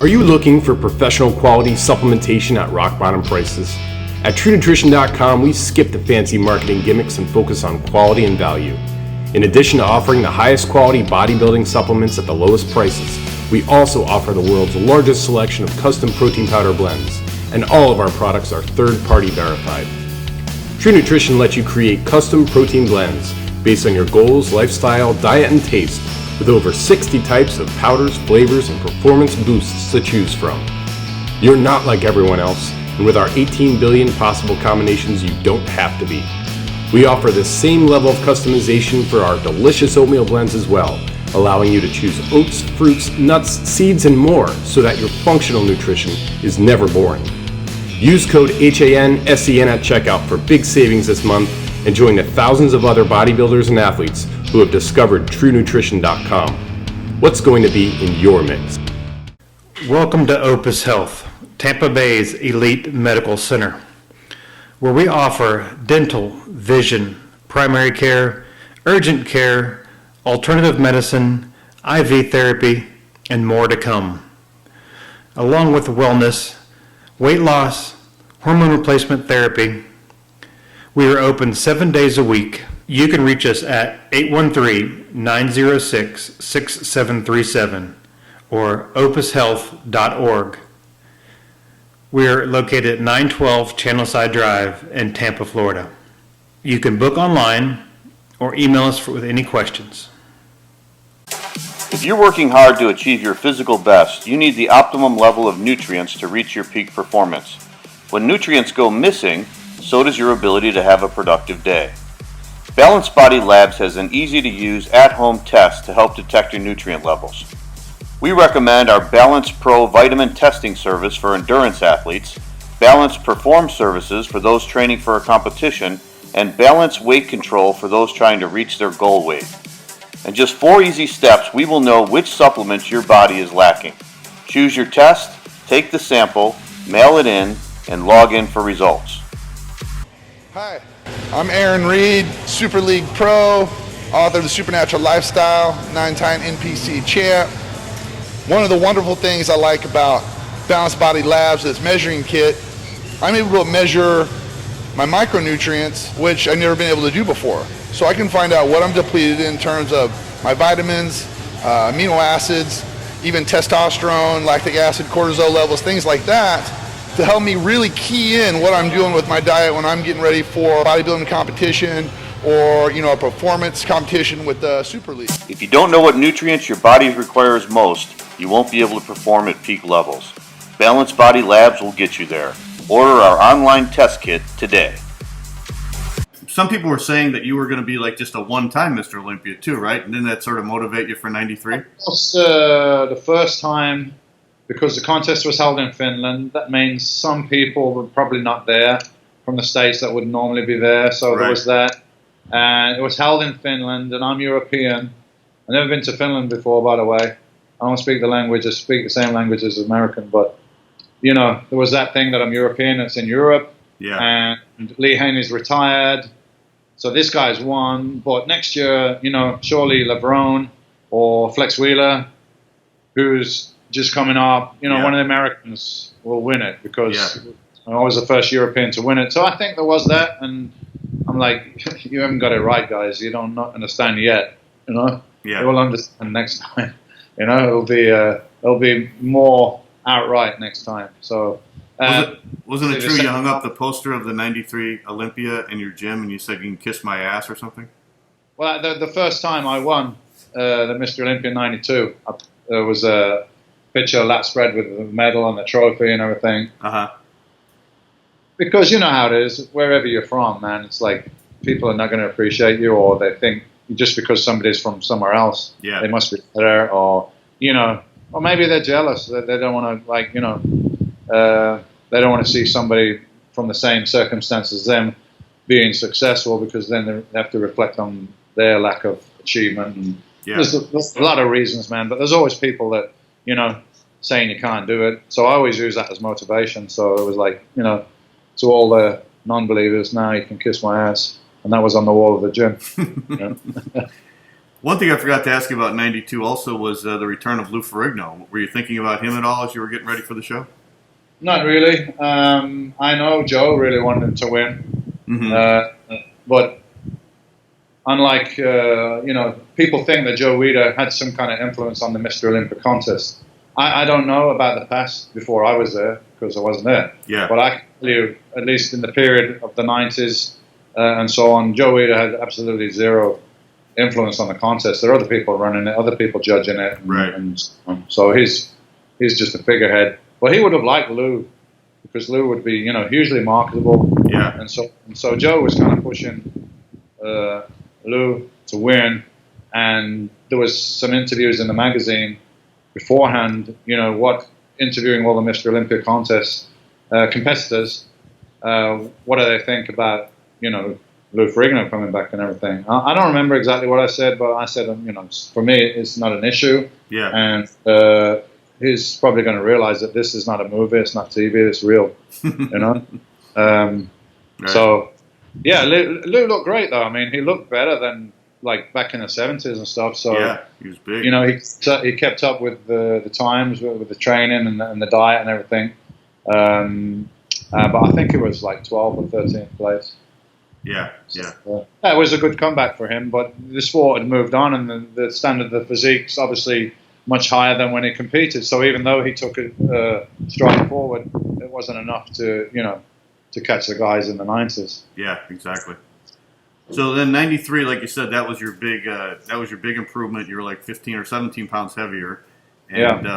you looking for professional quality supplementation at rock bottom prices? At TrueNutrition.com, we skip the fancy marketing gimmicks and focus on quality and value. In addition to offering the highest quality bodybuilding supplements at the lowest prices, we also offer the world's largest selection of custom protein powder blends, and all of our products are third-party verified. True Nutrition lets you create custom protein blends based on your goals, lifestyle, diet, and taste, with over 60 types of powders, flavors, and performance boosts to choose from. You're not like everyone else, and with our 18 billion possible combinations, you don't have to be. We offer the same level of customization for our delicious oatmeal blends as well, allowing you to choose oats, fruits, nuts, seeds, and more so that your functional nutrition is never boring. Use code HANSEN at checkout for big savings this month and join the thousands of other bodybuilders and athletes who have discovered TrueNutrition.com. What's going to be in your mix? Welcome to Opus Health, Tampa Bay's elite medical center, where we offer dental, vision, primary care, urgent care, alternative medicine, IV therapy, and more to come. Along with wellness, weight loss, hormone replacement therapy. We are open 7 days a week. You can reach us at 813-906-6737 or opushealth.org. We are located at 912 Channelside Drive in Tampa, Florida. You can book online or email us with any questions. If you're working hard to achieve your physical best, you need the optimum level of nutrients to reach your peak performance. When nutrients go missing, so does your ability to have a productive day. Balanced Body Labs has an easy-to-use at-home test to help detect your nutrient levels. We recommend our Balance Pro vitamin testing service for endurance athletes, Balance Perform services for those training for a competition, and Balance Weight Control for those trying to reach their goal weight. In just 4 easy steps, we will know which supplements your body is lacking. Choose your test, take the sample, mail it in, and log in for results. Hi, I'm Aaron Reed, Super League Pro, author of The Supernatural Lifestyle, 9-time NPC champ. One of the wonderful things I like about Balanced Body Labs is measuring kit. I'm able to measure my micronutrients, which I've never been able to do before. So I can find out what I'm depleted in terms of my vitamins, amino acids, even testosterone, lactic acid, cortisol levels, things like that, to help me really key in what I'm doing with my diet when I'm getting ready for a bodybuilding competition or, a performance competition with the Super League. If you don't know what nutrients your body requires most, you won't be able to perform at peak levels. Balanced Body Labs will get you there. Order our online test kit today. Some people were saying that you were going to be like just a one-time Mr. Olympia too, right? And didn't that sort of motivate you for 93? It was the first time, because the contest was held in Finland. That means some people were probably not there from the States that would normally be there. So there was that. And it was held in Finland, and I'm European. I've never been to Finland before, by the way. I don't speak the language. I speak the same language as American. But, there was that thing that I'm European. It's in Europe. Yeah. And Lee Haney's retired. So this guy's won, but next year, surely LeBron or Flex Wheeler, who's just coming up, one of the Americans will win it because I was the first European to win it. So I think there was that, and I'm like, you haven't got it right, guys. You don't not understand yet, Yeah. You will understand next time. It'll be more outright next time. So. Wasn't it true you hung up the poster of the 93 Olympia in your gym and you said you can kiss my ass or something? Well, the first time I won the Mr. Olympia 92, there was a picture lap spread with the medal and the trophy and everything. Uh-huh. Because you know how it is, wherever you're from, man, it's like people are not going to appreciate you, or they think just because somebody's from somewhere else, they must be better, or, or maybe they're jealous. They don't want to, they don't want to see somebody from the same circumstances as them being successful, because then they have to reflect on their lack of achievement. And there's a lot of reasons, man, but there's always people that, saying you can't do it. So I always use that as motivation. So it was like, to all the non-believers, now you can kiss my ass. And that was on the wall of the gym. One thing I forgot to ask you about 92 also was the return of Lou Ferrigno. Were you thinking about him at all as you were getting ready for the show? Not really. I know Joe really wanted to win, but unlike people think that Joe Weider had some kind of influence on the Mr. Olympia contest. I don't know about the past before I was there because I wasn't there. Yeah. But I can tell you, at least in the period of the 90s and so on, Joe Weider had absolutely zero influence on the contest. There are other people running it, other people judging it, and so he's just a figurehead. Well, he would have liked Lou because Lou would be, hugely marketable. Yeah. And so Joe was kind of pushing Lou to win, and there was some interviews in the magazine beforehand. Interviewing all the Mr. Olympia contest competitors. What do they think about Lou Ferrigno coming back and everything? I don't remember exactly what I said, but I said, for me, it's not an issue. Yeah. And he's probably going to realize that this is not a movie, it's not TV, it's real. Right. So, yeah, Lou looked great though. I mean, he looked better than like back in the 70s and stuff. So yeah, he was big. He kept up with the times, with the training and the diet and everything. But I think it was like 12th or 13th place. Yeah. That was a good comeback for him, but the sport had moved on, and the standard of the physique's obviously much higher than when he competed. So even though he took a stride forward, it wasn't enough to catch the guys in the 90s. Yeah, exactly. So then 93, like you said, that was your big improvement. You were like 15 or 17 pounds heavier. And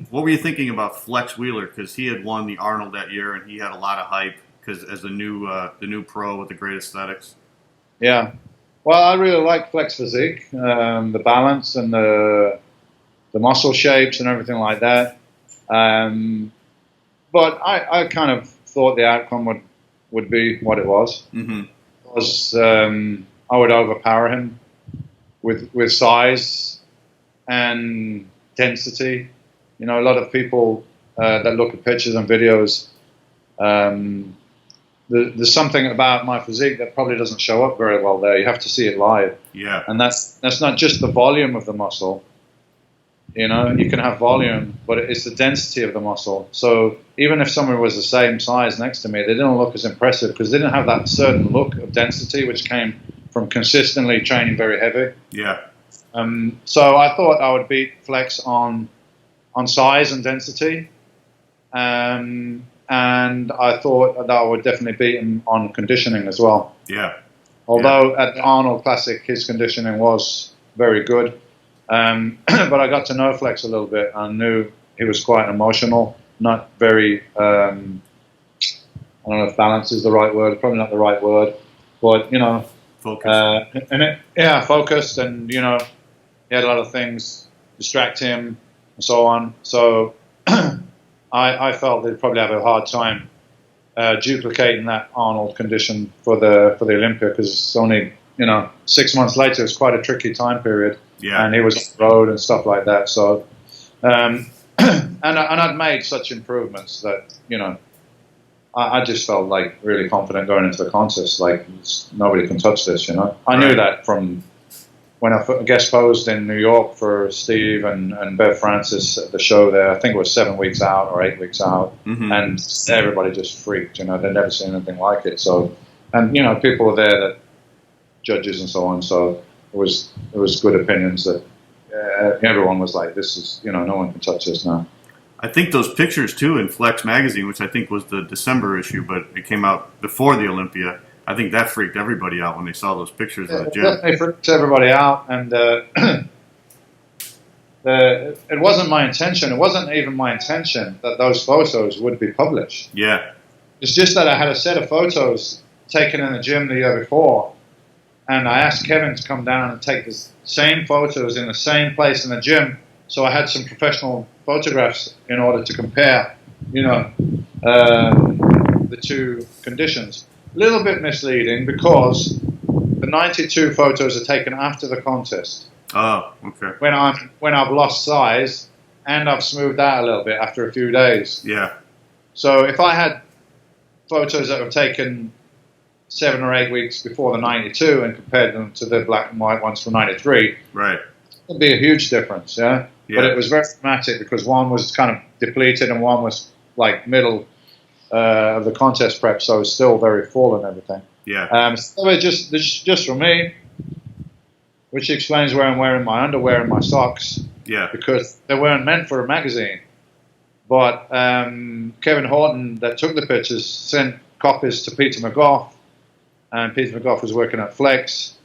what were you thinking about Flex Wheeler? Because he had won the Arnold that year, and he had a lot of hype because as the new pro with the great aesthetics. Yeah, well, I really like Flex physique, the balance and the muscle shapes and everything like that. But I kind of thought the outcome would be what it was. Mm-hmm. Because I would overpower him with size and density. A lot of people that look at pictures and videos, there's something about my physique that probably doesn't show up very well there. You have to see it live. Yeah. And that's not just the volume of the muscle. You can have volume, but it's the density of the muscle. So even if someone was the same size next to me, they didn't look as impressive because they didn't have that certain look of density, which came from consistently training very heavy. Yeah. So I thought I would beat Flex on size and density, and I thought that I would definitely beat him on conditioning as well. Yeah. Although at the Arnold Classic, his conditioning was very good. But I got to know Flex a little bit. I knew he was quite emotional, not very, I don't know if balance is the right word, probably not the right word, but, focused. Focused, and, he had a lot of things distract him and so on. So I felt they'd probably have a hard time duplicating that Arnold condition for the Olympia, because it's only, 6 months later. It's quite a tricky time period. Yeah. And he was on the road and stuff like that. So, and I'd made such improvements that, I just felt like really confident going into the contest. Like, nobody can touch this, I knew that from when I guest posed in New York for Steve and Bev Francis at the show there. I think it was 7 weeks out or 8 weeks out. Mm-hmm. And everybody just freaked, they'd never seen anything like it. So, and, people were there that judges and so on. So, it was good opinions that everyone was like, this is, no one can touch this now. I think those pictures, too, in Flex magazine, which I think was the December issue, but it came out before the Olympia, I think that freaked everybody out when they saw those pictures of the gym. It freaked everybody out, and it wasn't my intention. It wasn't even my intention that those photos would be published. Yeah. It's just that I had a set of photos taken in the gym the year before, and I asked Kevin to come down and take the same photos in the same place in the gym. So I had some professional photographs in order to compare, the two conditions. A little bit misleading because the 92 photos are taken after the contest. Oh, okay. When I've lost size and I've smoothed out a little bit after a few days. Yeah. So if I had photos that were taken 7 or 8 weeks before the 92 and compared them to the black and white ones from 93, right, it'd be a huge difference, yeah? But it was very dramatic because one was kind of depleted and one was like middle of the contest prep, so it's still very full and everything. Yeah. So it just for me, which explains where I'm wearing my underwear and my socks. Yeah. Because they weren't meant for a magazine. But Kevin Horton, that took the pictures, sent copies to Peter McGough, and Peter McGough was working at Flex,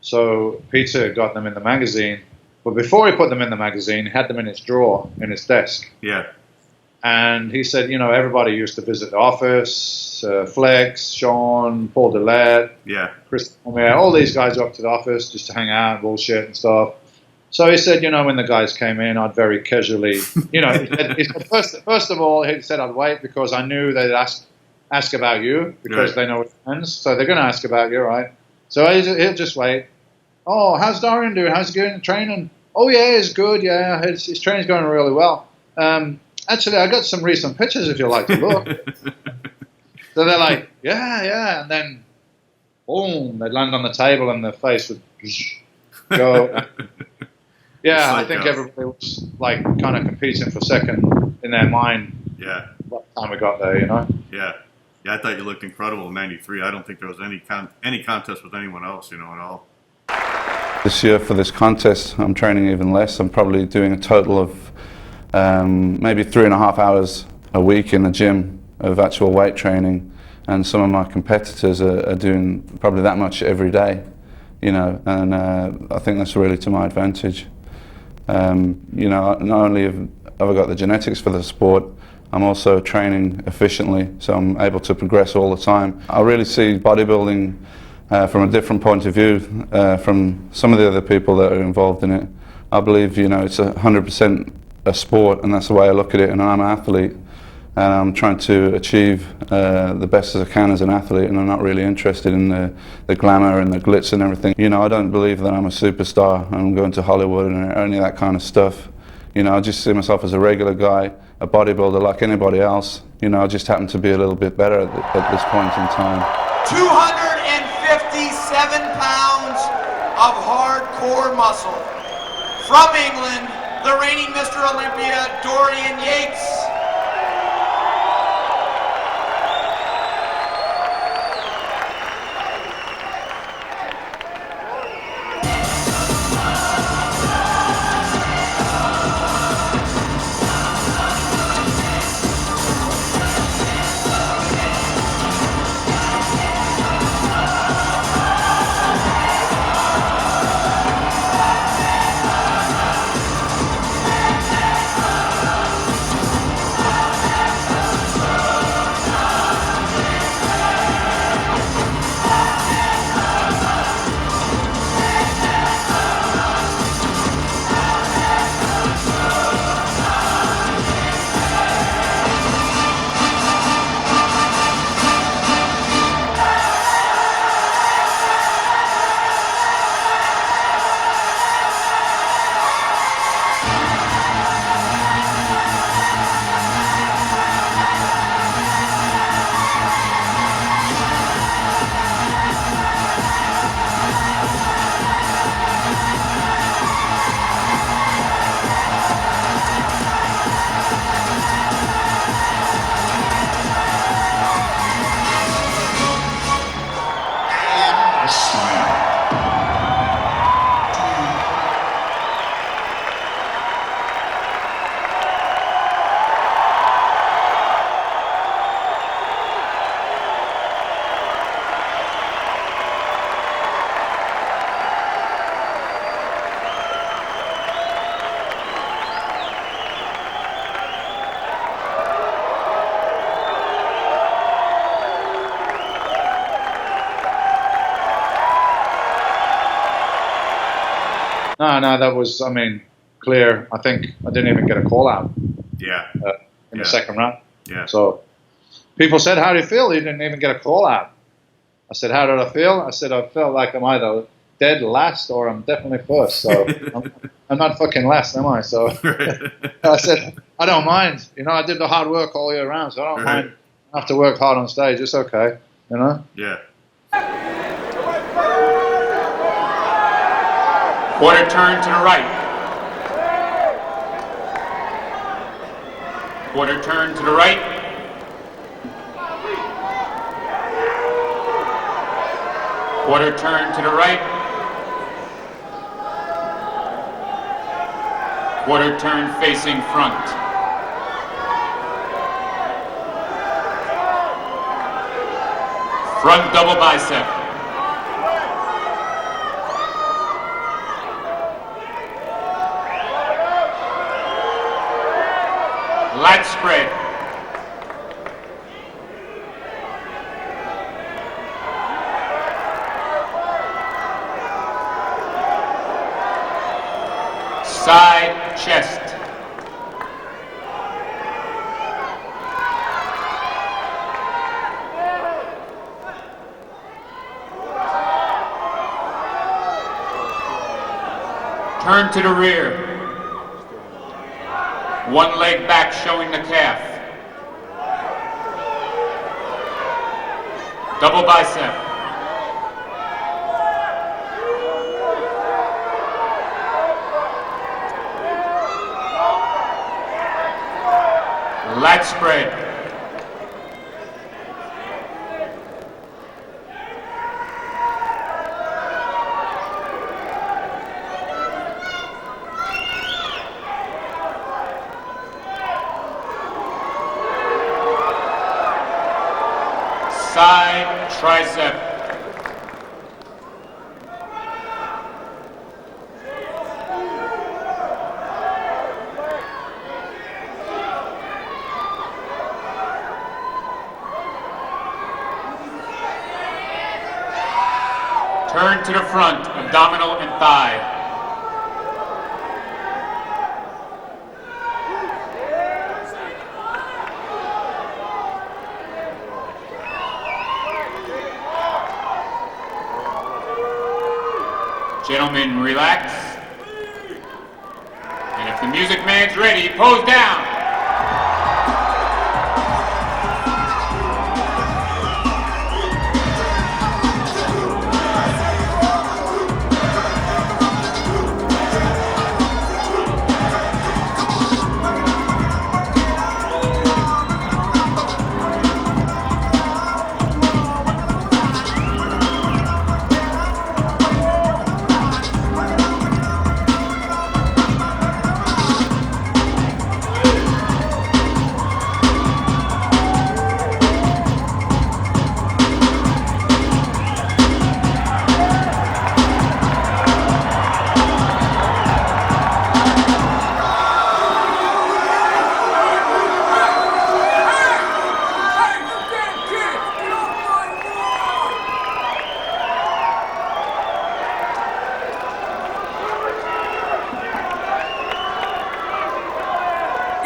so Peter got them in the magazine. But before he put them in the magazine, he had them in his drawer, in his desk. Yeah. And he said, you know, everybody used to visit the office, Flex, Sean, Paul Dillette, Chris, all these guys up to the office just to hang out and bullshit and stuff. So he said, you know, when the guys came in, I'd very casually, you know, he said, first of all, he said I'd wait because I knew they'd ask about you because they know we're friends. So they're going to ask about you, right? So he'll just wait. Oh, how's Dorian doing? How's he doing in training? Oh, yeah, he's good. Yeah, his training's going really well. Actually, I got some recent pictures if you'd like to look. So they're like, yeah. And then, boom, they'd land on the table and their face would go. Yeah, I think everybody was like kind of competing for second in their mind. Yeah. By the time we got there, you know? Yeah. Yeah, I thought you looked incredible in 93. I don't think there was any contest with anyone else, you know, at all. This year for this contest, I'm training even less. I'm probably doing a total of maybe 3.5 hours a week in the gym of actual weight training, and some of my competitors are doing probably that much every day, you know, and I think that's really to my advantage. You know, not only have I got the genetics for the sport, I'm also training efficiently, so I'm able to progress all the time. I really see bodybuilding from a different point of view from some of the other people that are involved in it. I believe, you know, it's 100% a sport, and that's the way I look at it, and I'm an athlete, and I'm trying to achieve the best as I can as an athlete, and I'm not really interested in the glamour and the glitz and everything. You know, I don't believe that I'm a superstar and I'm going to Hollywood and any of that kind of stuff. You know, I just see myself as a regular guy, a bodybuilder like anybody else. You know, I just happen to be a little bit better at this point in time. 257 pounds of hardcore muscle. From England, the reigning Mr. Olympia, Dorian Yates. No, that was, I mean, clear. I think I didn't even get a call out. Yeah. In the second round. Yeah. So people said, how do you feel? You didn't even get a call out. I said, how did I feel? I said, I felt like I'm either dead last or I'm definitely first. So I'm not fucking last, am I? So I said, I don't mind. You know, I did the hard work all year round, so I don't mind. I have to work hard on stage. It's okay, you know? Yeah. Quarter turn to the right. Quarter turn to the right. Quarter turn to the right. Quarter turn facing front. Front double bicep. Lat spread. Side chest. Turn to the rear. One leg back showing the calf. Double bicep. Lat spread. Side tricep. Turn to the front, abdominal and thigh. Gentlemen, relax. And if the music man's ready, pose down.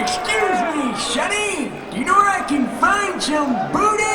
Excuse me, Shunny. Do you know where I can find some booty?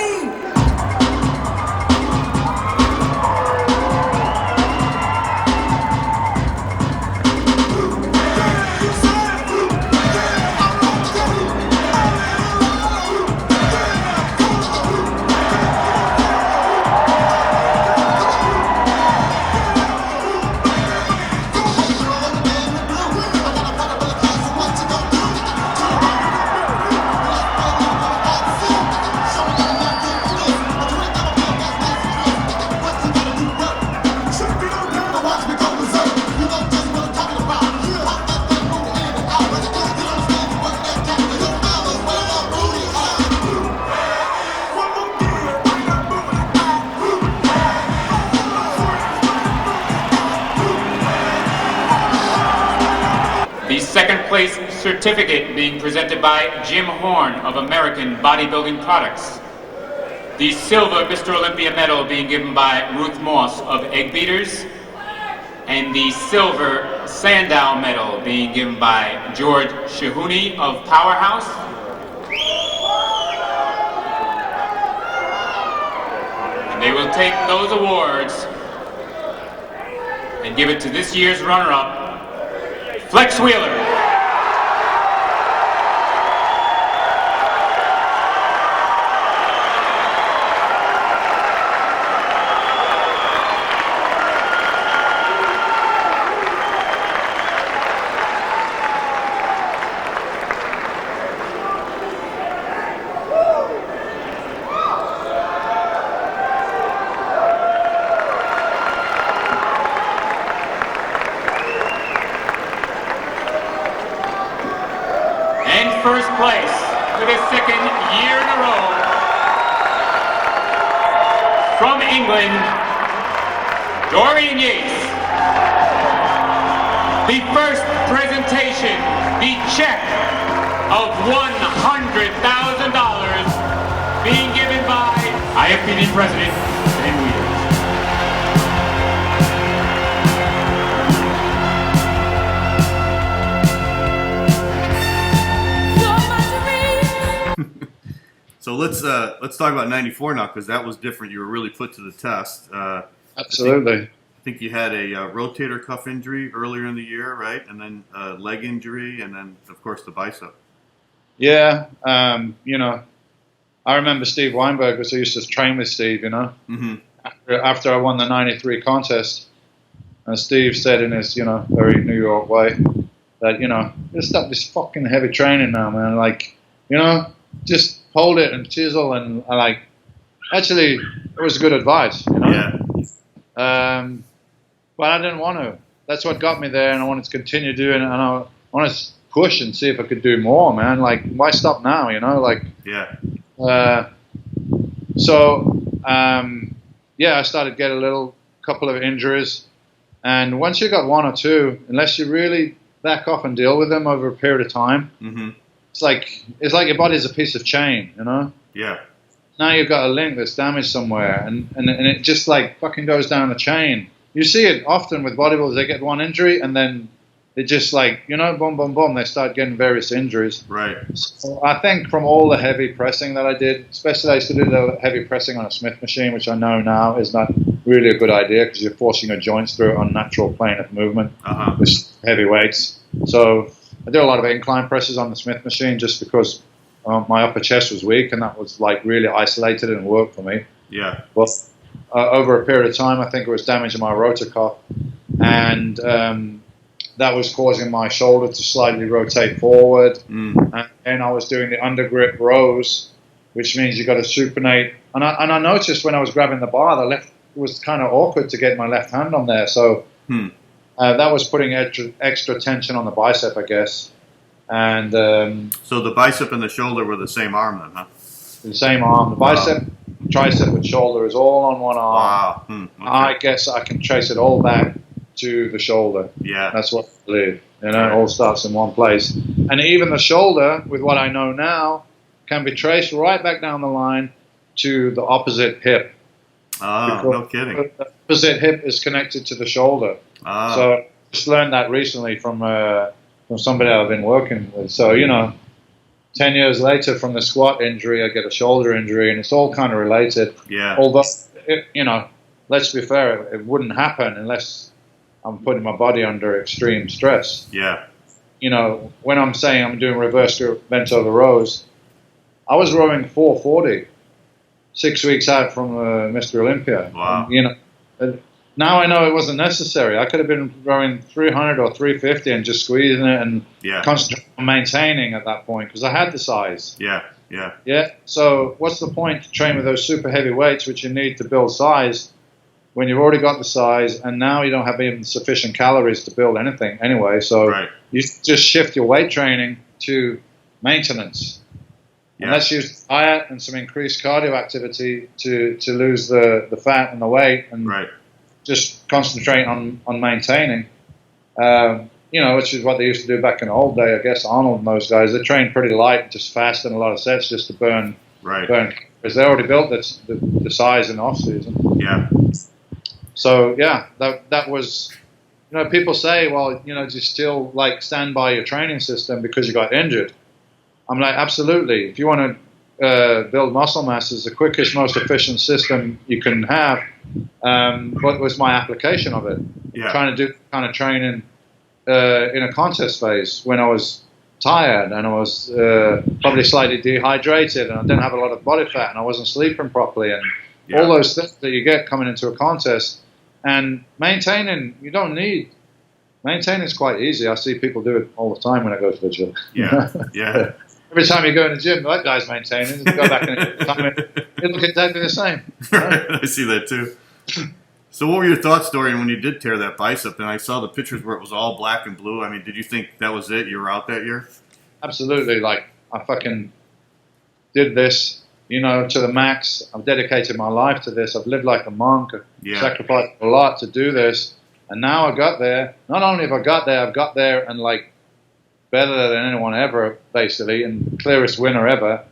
The second place certificate being presented by Jim Horn of American Bodybuilding Products. The silver Mr. Olympia medal being given by Ruth Moss of Egg Beaters. And the silver Sandow medal being given by George Shahuni of Powerhouse. And they will take those awards and give it to this year's runner-up, Flex Wheeler. first place for the second year in a row, from England, Dorian Yates. The first presentation, the check of $100,000 being given by IFBB President Ben Weeders. So let's talk about '94 now, because that was different. You were really put to the test. Absolutely. I think you had a rotator cuff injury earlier in the year, right? And then a leg injury, and then of course the bicep. Yeah, you know, I remember Steve Weinberg, because I used to train with Steve, you know, after I won the '93 contest. And Steve said in his, you know, very New York way that, you know, just stop this fucking heavy training now, man. Like, you know, just hold it and chisel. And I like, actually, it was good advice, you know. Yeah. But I didn't want to. That's what got me there, and I wanted to continue doing it, and I want to push and see if I could do more, man. Like, why stop now, you know? Like, yeah. Yeah, I started getting a couple of injuries, and once you got one or two, unless you really back off and deal with them over a period of time, it's like your body's a piece of chain, you know? Yeah. Now you've got a link that's damaged somewhere, and it just like fucking goes down the chain. You see it often with bodybuilders. They get one injury, and then it just like, you know, boom, boom, boom, they start getting various injuries. Right. So I think from all the heavy pressing that I did, especially I used to do the heavy pressing on a Smith machine, which I know now is not really a good idea, because you're forcing your joints through an unnatural plane of movement with heavy weights. So I did a lot of incline presses on the Smith machine just because my upper chest was weak, and that was like really isolated and worked for me. Yeah. Well, over a period of time, I think it was damaging my rotator cuff, and that was causing my shoulder to slightly rotate forward. And I was doing the undergrip rows, which means you got to supinate. And I noticed when I was grabbing the bar, the left was kind of awkward to get my left hand on there. So that was putting extra tension on the bicep, I guess. And so the bicep and the shoulder were the same arm then, huh? The same arm. The bicep, tricep, and shoulder is all on one arm. Wow. Okay. I guess I can trace it all back to the shoulder. Yeah. That's what I believe. You know, it all starts in one place. And even the shoulder, with what I know now, can be traced right back down the line to the opposite hip. Oh, no kidding. The opposite hip is connected to the shoulder. So I just learned that recently from somebody I've been working with. So, you know, 10 years later from the squat injury, I get a shoulder injury, and it's all kind of related. Yeah. Although, you know, let's be fair, it wouldn't happen unless I'm putting my body under extreme stress. Yeah. You know, when I'm saying I'm doing reverse bent over rows, I was rowing 440 6 weeks out from Mr. Olympia. Wow. And, you know, now I know it wasn't necessary. I could have been rowing 300 or 350 and just squeezing it and concentrating on maintaining at that point, because I had the size. Yeah. So what's the point to train with those super heavy weights, which you need to build size, when you've already got the size, and now you don't have even sufficient calories to build anything anyway? So you just shift your weight training to maintenance. And let's use diet and some increased cardio activity to lose the fat and the weight, and just concentrate on maintaining. You know, which is what they used to do back in the old day. I guess Arnold and those guys, they trained pretty light, just fast in a lot of sets, just to burn, because they already built the size in the off season. Yeah. So yeah, that was, you know, people say, well, you know, do you still like stand by your training system because you got injured? I'm like, absolutely. If you want to build muscle mass, is the quickest, most efficient system you can have. What was my application of it? Trying to do kind of training in a contest phase when I was tired and I was probably slightly dehydrated and I didn't have a lot of body fat and I wasn't sleeping properly and all those things that you get coming into a contest. And maintaining, maintaining is quite easy. I see people do it all the time when I go to the gym. Yeah. Every time you go in the gym, that guy's maintaining. You go back and it look exactly the same. Right? I see that too. So what were your thoughts, Dorian, when you did tear that bicep? And I saw the pictures where it was all black and blue. I mean, did you think that was it? You were out that year? Absolutely. Like, I fucking did this, you know, to the max. I've dedicated my life to this. I've lived like a monk. I've sacrificed a lot to do this. And now I got there. Not only have I got there, I've got there and like better than anyone ever, basically, and clearest winner ever.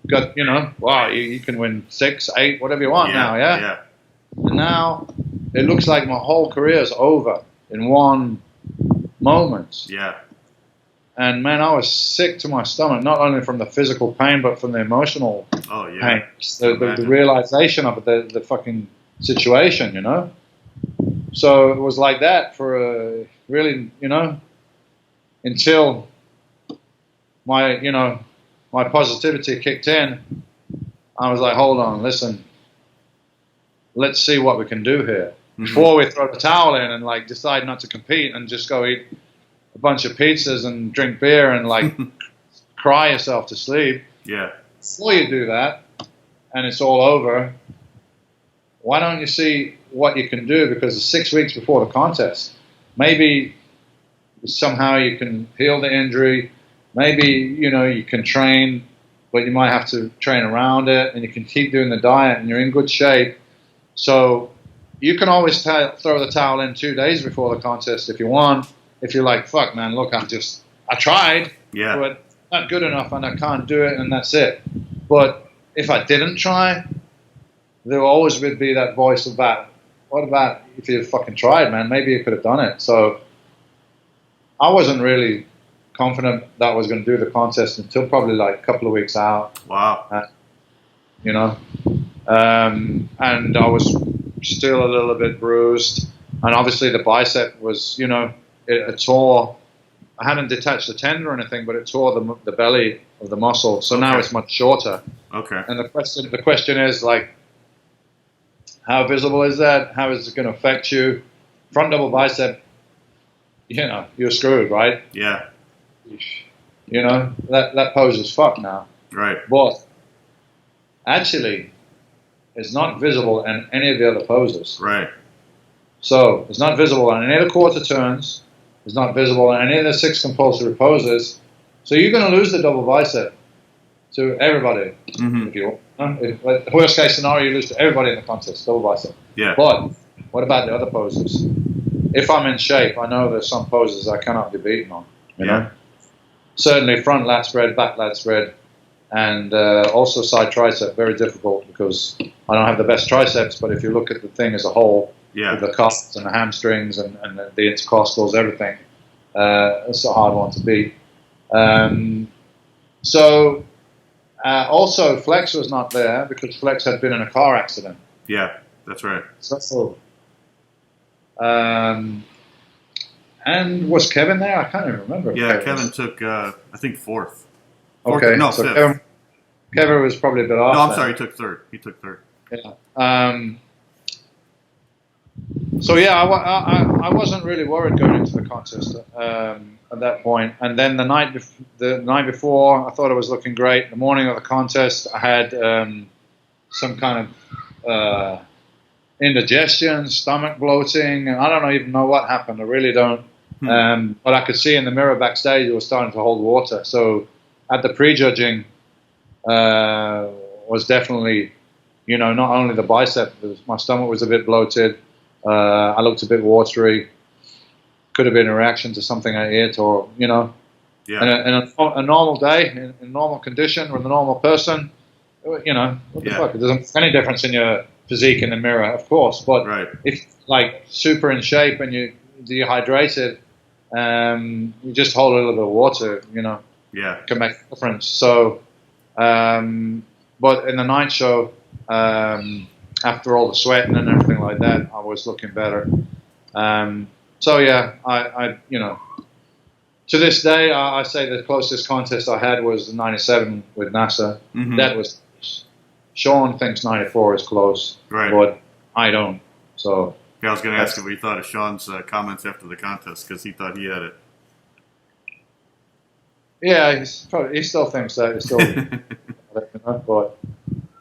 Got, you know, wow, you can win 6, 8, whatever you want now, yeah? And now it looks like my whole career is over in one moment. Yeah. And man, I was sick to my stomach, not only from the physical pain, but from the emotional pain. The realization of the fucking situation, you know? So it was like that for really, you know, until my, you know, my positivity kicked in. I was like, hold on, listen, let's see what we can do here. Before we throw the towel in and like decide not to compete and just go eat a bunch of pizzas and drink beer and like cry yourself to sleep. Yeah. Before you do that and it's all over, why don't you see what you can do? Because it's 6 weeks before the contest. Maybe somehow you can heal the injury. Maybe, you know, you can train, but you might have to train around it, and you can keep doing the diet, and you're in good shape. So you can always throw the towel in 2 days before the contest if you want. If you're like, fuck, man, look, I tried, but not good enough, and I can't do it, and that's it. But if I didn't try, there always would be that voice of that. What about if you fucking tried, man? Maybe you could have done it. So I wasn't really confident that I was going to do the contest until probably like a couple of weeks out. Wow. You know, and I was still a little bit bruised, and obviously the bicep was, you know, it tore. I hadn't detached the tendon or anything, but it tore the belly of the muscle. So now it's much shorter. Okay. And the question is like, how visible is that? How is it going to affect you? Front double bicep, you know, you're screwed, right? Yeah. You know, that pose is fucked now. Right. But actually, it's not visible in any of the other poses. Right. So it's not visible on any of the quarter turns. It's not visible in any of the 6 compulsory poses. So you're going to lose the double bicep to everybody. If you want. Worst case scenario, you lose to everybody in the contest, double bicep. Yeah. But what about the other poses? If I'm in shape, I know there's some poses I cannot be beaten on. You know? Certainly front lat spread, back lat spread, and also side tricep, very difficult because I don't have the best triceps, but if you look at the thing as a whole, with the cuffs and the hamstrings and the intercostals, everything, it's a hard one to beat. Also, Flex was not there because Flex had been in a car accident. Yeah, that's right. So, and was Kevin there? I can't even remember. Yeah, Kevin took, I think, fourth. Okay. No, so fifth. Kevin was probably a bit off. No, I'm there. sorry, he took third. He took third. Yeah. So yeah, I wasn't really worried going into the contest at that point. And then the night before, I thought it was looking great. The morning of the contest, I had some kind of indigestion, stomach bloating, and I don't even know what happened. I really don't. But I could see in the mirror backstage it was starting to hold water. So at the prejudging was definitely, you know, not only the bicep, my stomach was a bit bloated. I looked a bit watery. Could have been a reaction to something I ate, or, you know. Yeah. In a normal day, in a normal condition, with a normal person, you know, what the fuck? It doesn't make any difference in your physique in the mirror, of course. But if like super in shape and you're dehydrated, you just hold a little bit of water, you know. Yeah. Can make a difference. So, but in the night show, after all the sweating and everything like that, I was looking better. So yeah, I you know, to this day, I say the closest contest I had was the 97 with NASA. That was, Sean thinks 94 is close, but I don't. So yeah, I was going to ask you what you thought of Sean's comments after the contest, because he thought he had it. Yeah, he still thinks that. He still, but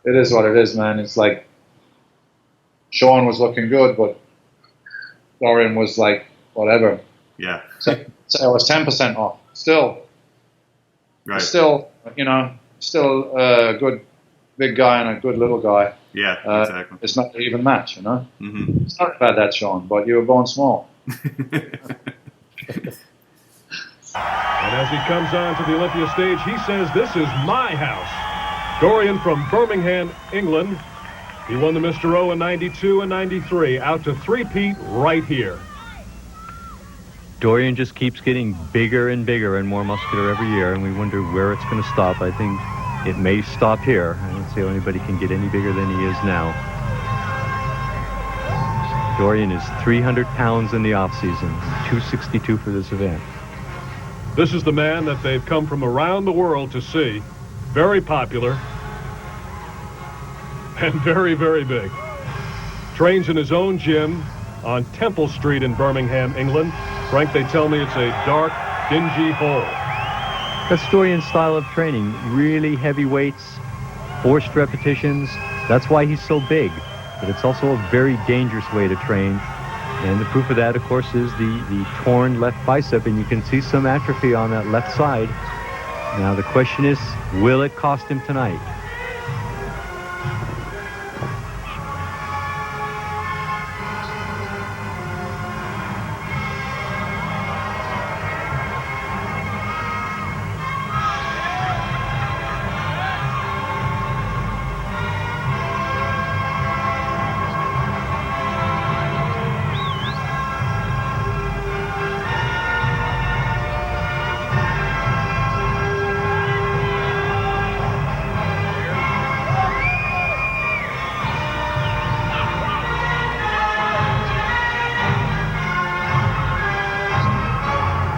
it is what it is, man. It's like Sean was looking good, but Dorian was like whatever. Yeah. So I was 10% off. Still, you know, still a good big guy and a good little guy. Yeah, exactly. It's not an even match, you know. Mm-hmm. Sorry about that, Sean, but you were born small. And as he comes on to the Olympia stage, he says, "This is my house." Dorian from Birmingham, England. He won the Mr. O in 92 and 93, out to three-peat right here. Dorian just keeps getting bigger and bigger and more muscular every year, and we wonder where it's going to stop. I think it may stop here. I don't see how anybody can get any bigger than he is now. Dorian is 300 pounds in the off-season, 262 for this event. This is the man that they've come from around the world to see. Very popular. And very, very big. Trains in his own gym on Temple Street in Birmingham, England. Frank, they tell me it's a dark, dingy hole. That's Dorian's style of training. Really heavy weights, forced repetitions. That's why he's so big. But it's also a very dangerous way to train. And the proof of that, of course, is the torn left bicep. And you can see some atrophy on that left side. Now the question is, will it cost him tonight?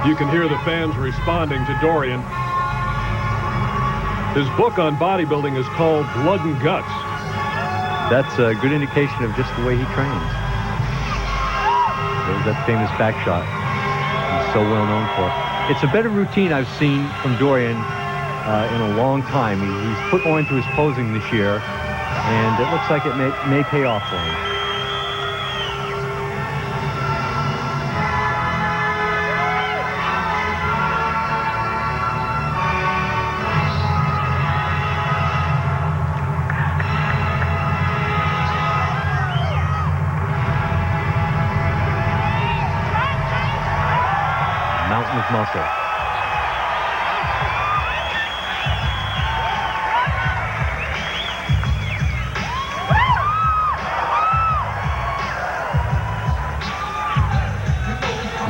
You can hear the fans responding to Dorian. His book on bodybuilding is called Blood and Guts. That's a good indication of just the way he trains. There's that famous back shot he's so well known for. It's a better routine I've seen from Dorian in a long time. He's put more into his posing this year, and it looks like it may pay off for him. Muscle.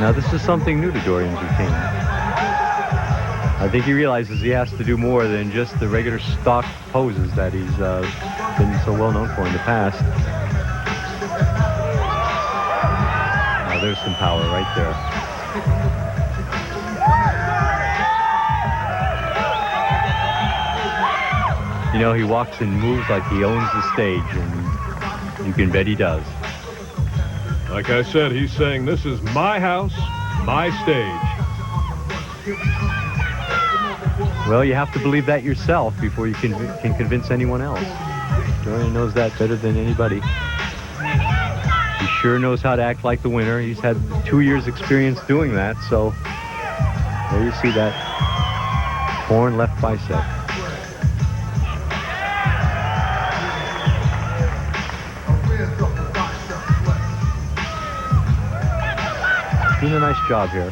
Now this is something new to Dorian's routine. I think he realizes he has to do more than just the regular stock poses that he's been so well known for in the past. Now there's some power right there. You know, he walks and moves like he owns the stage, and you can bet he does. Like I said, he's saying, this is my house, my stage. Well, you have to believe that yourself before you can convince anyone else. Dorian knows that better than anybody. He sure knows how to act like the winner. He's had 2 years' experience doing that, so there you see that torn left bicep. Doing a nice job here.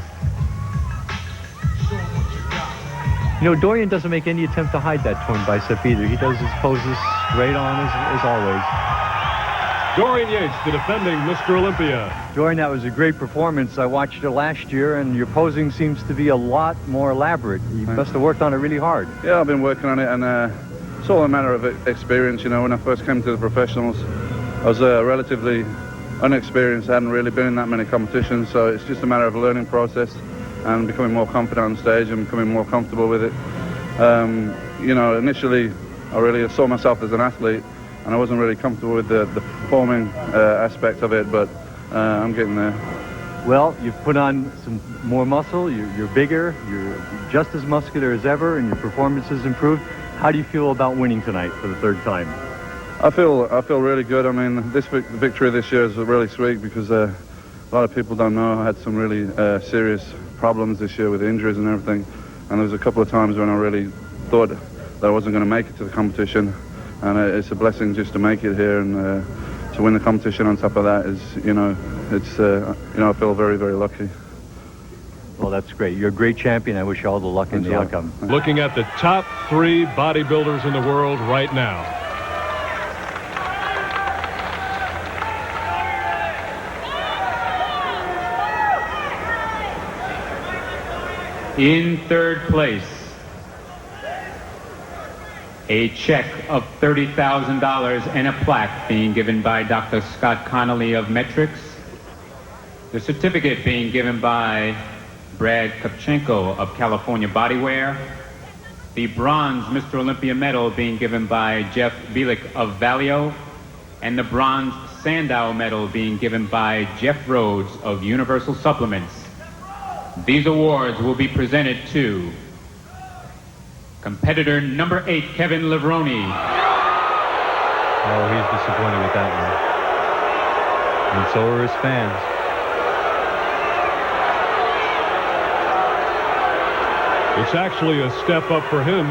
You know, Dorian doesn't make any attempt to hide that torn bicep either. He does his poses straight on as always. Dorian Yates, the defending Mr. Olympia. Dorian, that was a great performance. I watched it last year, and your posing seems to be a lot more elaborate. You must have worked on it really hard. Yeah, I've been working on it, and it's all a matter of experience. You know, when I first came to the professionals, I was relatively unexperienced. I hadn't really been in that many competitions, so it's just a matter of a learning process and becoming more confident on stage and becoming more comfortable with it. You know, initially I really saw myself as an athlete, and I wasn't really comfortable with the performing aspect of it, but I'm getting there. Well, you've put on some more muscle, you're bigger, you're just as muscular as ever, and your performance has improved. How do you feel about winning tonight for the third time? I feel really good. I mean, this victory this year is really sweet because a lot of people don't know I had some really serious problems this year with injuries and everything, and there was a couple of times when I really thought that I wasn't going to make it to the competition, and it's a blessing just to make it here and to win the competition. On top of that is, I feel very, very lucky. Well, that's great. You're a great champion. I wish you all the luck in the outcome. Looking at the top 3 bodybuilders in the world right now. In third place, a check of $30,000 and a plaque being given by Dr. Scott Connolly of Metrics. The certificate being given by Brad Kopchenko of California Bodywear. The bronze Mr. Olympia medal being given by Jeff Bielik of Valio. And the bronze Sandow medal being given by Jeff Rhodes of Universal Supplements. These awards will be presented to competitor number 8, Kevin Levroni. Oh, he's disappointed with that one. And so are his fans. It's actually a step up for him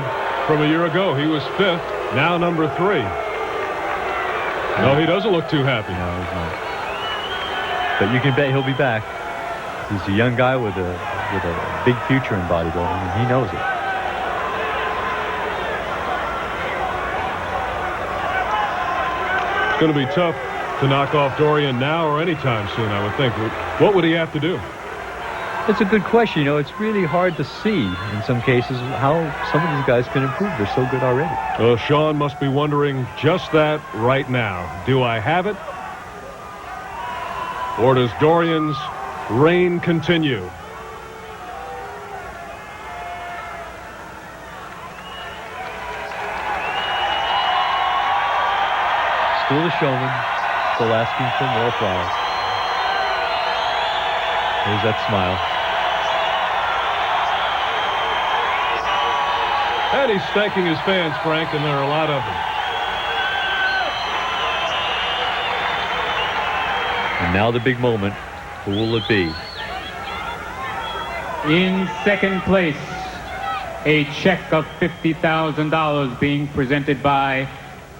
from a year ago. He was 5th, now number 3. No, he doesn't look too happy. No, he's not. But you can bet he'll be back. He's a young guy with a big future in bodybuilding, and he knows it. It's going to be tough to knock off Dorian now or anytime soon, I would think. What would he have to do? It's a good question. It's really hard to see in some cases how some of these guys can improve. They're so good already. Well, Sean must be wondering just that right now. Do I have it? Or does Dorian's reign continue? Still the showman, still asking for more applause. There's that smile. And he's thanking his fans, Frank, and there are a lot of them. And now the big moment. Who will it be? In second place, a check of $50,000 being presented by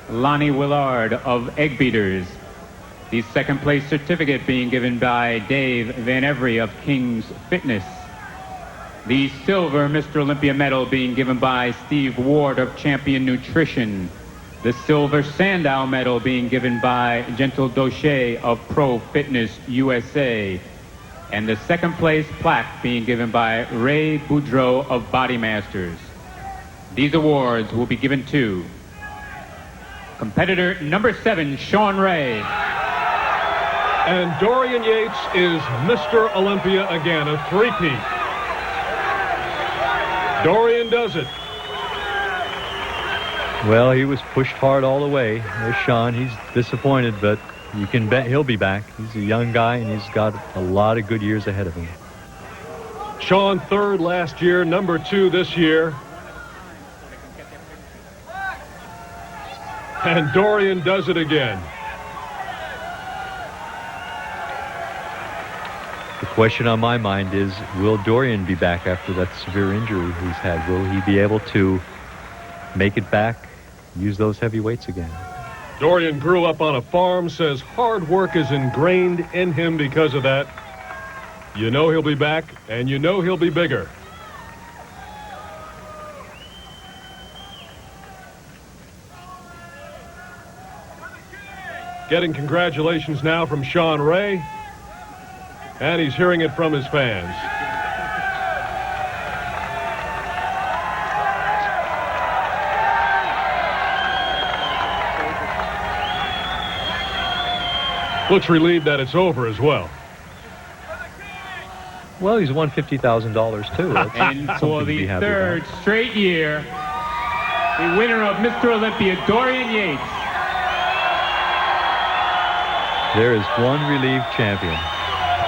Lonnie Willard of Egg Beaters. The second place certificate being given by Dave Van Every of King's Fitness. The silver Mr. Olympia medal being given by Steve Ward of Champion Nutrition. The silver Sandow medal being given by Gentle Doche of Pro Fitness USA. And the second place plaque being given by Ray Boudreau of Body Masters. These awards will be given to competitor number 7, Sean Ray. And Dorian Yates is Mr. Olympia again, a 3-peat. Dorian does it. Well, he was pushed hard all the way. There's Sean. He's disappointed, but you can bet he'll be back. He's a young guy, and he's got a lot of good years ahead of him. Sean 3rd last year, number 2 this year. And Dorian does it again. The question on my mind is, will Dorian be back after that severe injury he's had? Will he be able to make it back, use those heavy weights again? Dorian grew up on a farm, says hard work is ingrained in him because of that. You know he'll be back, and you know he'll be bigger. Getting congratulations now from Sean Ray, and he's hearing it from his fans. Looks relieved that it's over as well. Well, he's won $50,000 too. And for the 3rd straight year, the winner of Mr. Olympia, Dorian Yates. There is one relieved champion.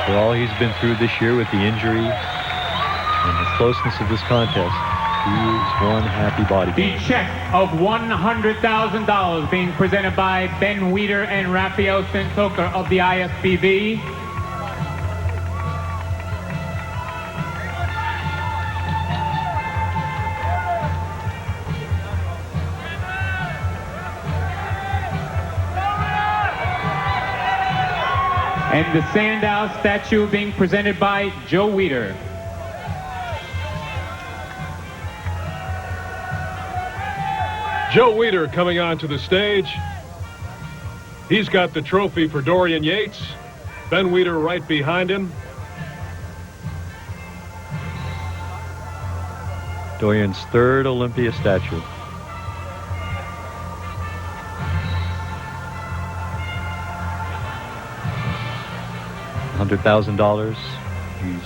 For all he's been through this year with the injury and the closeness of this contest, he is one happy bodybuilder. The check of $100,000 being presented by Ben Weeder and Rafael Santoka of the IFBB. And the Sandow statue being presented by Joe Weider. Joe Weider coming onto the stage. He's got the trophy for Dorian Yates. Ben Weider right behind him. Dorian's third Olympia statue. $100,000. He's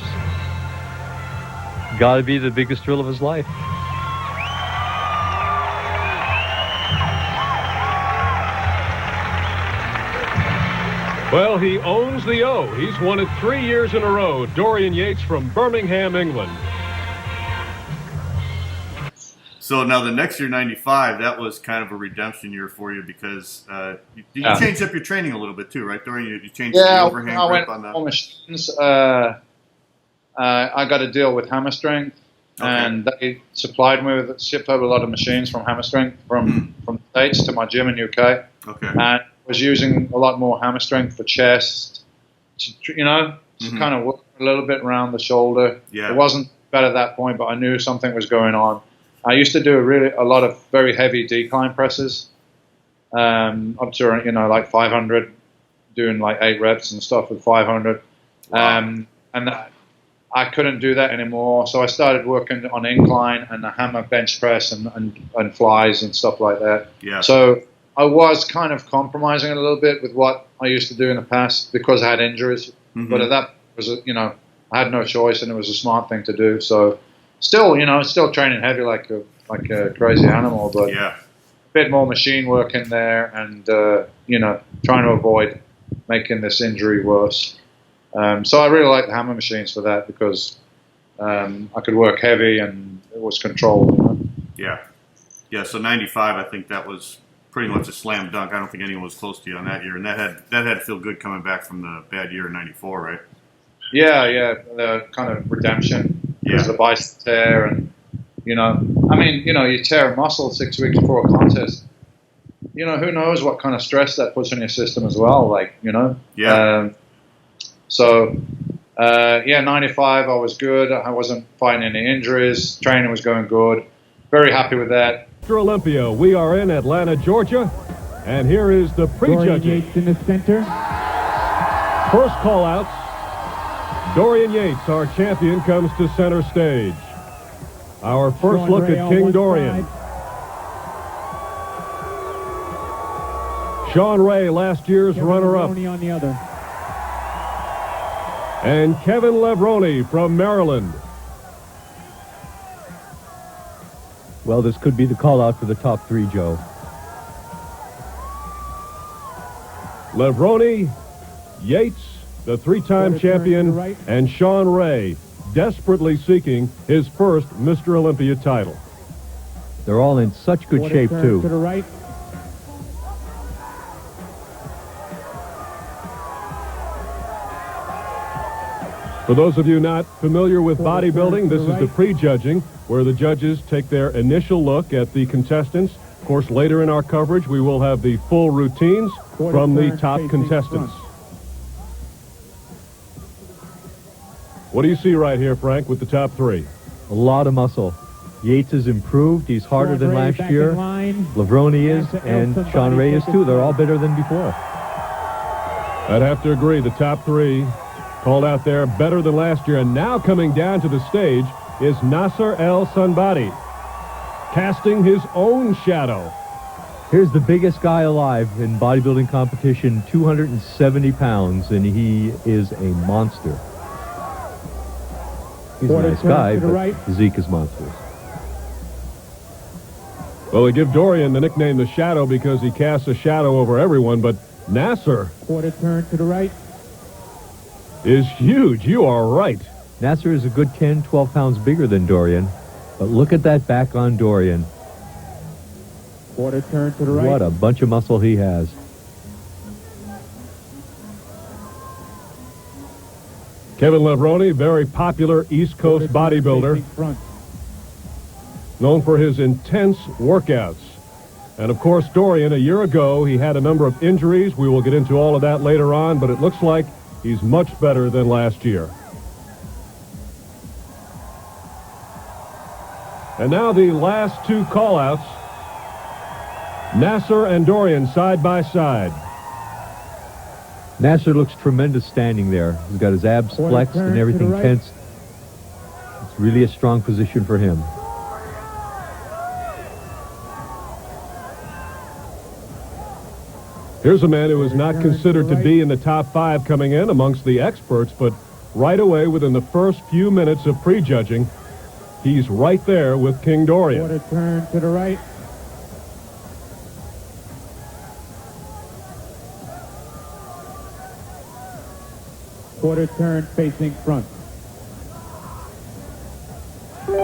got to be the biggest thrill of his life. Well, he owns the O. He's won it 3 years in a row. Dorian Yates from Birmingham, England. So now the next year, 95, that was kind of a redemption year for you because you changed up your training a little bit too, right, Dorian? You changed the overhand grip on that. Machines. I got to deal with Hammer Strength, and they supplied me with, shipped over a lot of machines from Hammer Strength from the States to my gym in UK. Okay. And was using a lot more Hammer Strength for chest, to kind of work a little bit around the shoulder. Yeah. It wasn't bad at that point, but I knew something was going on. I used to do a lot of very heavy decline presses, up to like 500, doing like 8 reps and stuff with 500, and I couldn't do that anymore. So I started working on incline and the hammer bench press and flies and stuff like that. Yeah. So I was kind of compromising a little bit with what I used to do in the past because I had injuries. But at that was I had no choice, and it was a smart thing to do. So. Still training heavy like a crazy animal, but a bit more machine work in there, and trying to avoid making this injury worse. So I really like the hammer machines for that because I could work heavy and it was controlled. Yeah. So 95, I think that was pretty much a slam dunk. I don't think anyone was close to you on that year, and that had to feel good coming back from the bad year in 94, right? Yeah, the kind of redemption. Because the bicep tear, and you tear a muscle 6 weeks before a contest. Who knows what kind of stress that puts on your system as well. 95, I was good. I wasn't fighting any injuries. Training was going good. Very happy with that. Mr. Olympia, we are in Atlanta, Georgia, and here is the pre-judging. Yates in the center. First call-outs. Dorian Yates, our champion, comes to center stage. Our first look at King Dorian. Sean Ray, last year's runner-up. On the other. And Kevin Levrone from Maryland. Well, this could be the call-out for the top 3, Joe. Levrone, Yates, the 3-time champion, and Sean Ray, desperately seeking his first Mr. Olympia title. They're all in such good shape, too. To the right. For those of you not familiar with bodybuilding, this is the pre-judging, where the judges take their initial look at the contestants. Of course, later in our coverage, we will have the full routines from the top contestants. What do you see right here, Frank, with the top 3? A lot of muscle. Yates has improved. He's harder than last year. Levrone is, and Sean Ray is too. They're all better than before. I'd have to agree. The top 3 called out there better than last year. And now coming down to the stage is Nasser El Sanbati, casting his own shadow. Here's the biggest guy alive in bodybuilding competition, 270 pounds, and he is a monster. He's a nice guy, but physique is monstrous. Well, they give Dorian the nickname the Shadow because he casts a shadow over everyone, but Nasser... Quarter turn to the right. ...is huge. You are right. Nasser is a good 10, 12 pounds bigger than Dorian, but look at that back on Dorian. Quarter turn to the right. What a bunch of muscle he has. Kevin Levrone, very popular East Coast bodybuilder, known for his intense workouts. And of course, Dorian, a year ago, he had a number of injuries. We will get into all of that later on, but it looks like He's much better than last year. And now the last two call-outs. Nasser and Dorian side by side. Nasser looks tremendous standing there. He's got his abs flexed and everything tensed. It's really a strong position for him. Here's a man who is not considered to be in the top 5 coming in amongst the experts, but right away within the first few minutes of prejudging, he's right there with King Dorian. Quarter turn to the right. Quarter turn facing front. Two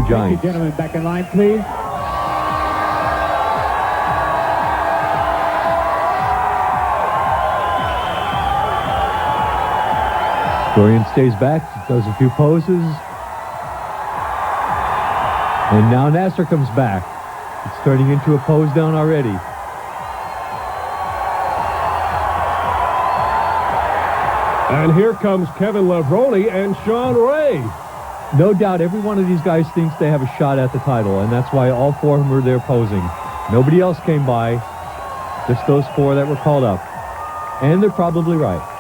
giants. Thank you, gentlemen. Back in line, please. Dorian stays back, does a few poses. And now Nasser comes back. It's turning into a pose down already. And here comes Kevin Levrone and Sean Ray. No doubt every one of these guys thinks they have a shot at the title, and that's why all 4 of them are there posing. Nobody else came by, just those 4 that were called up. And they're probably right.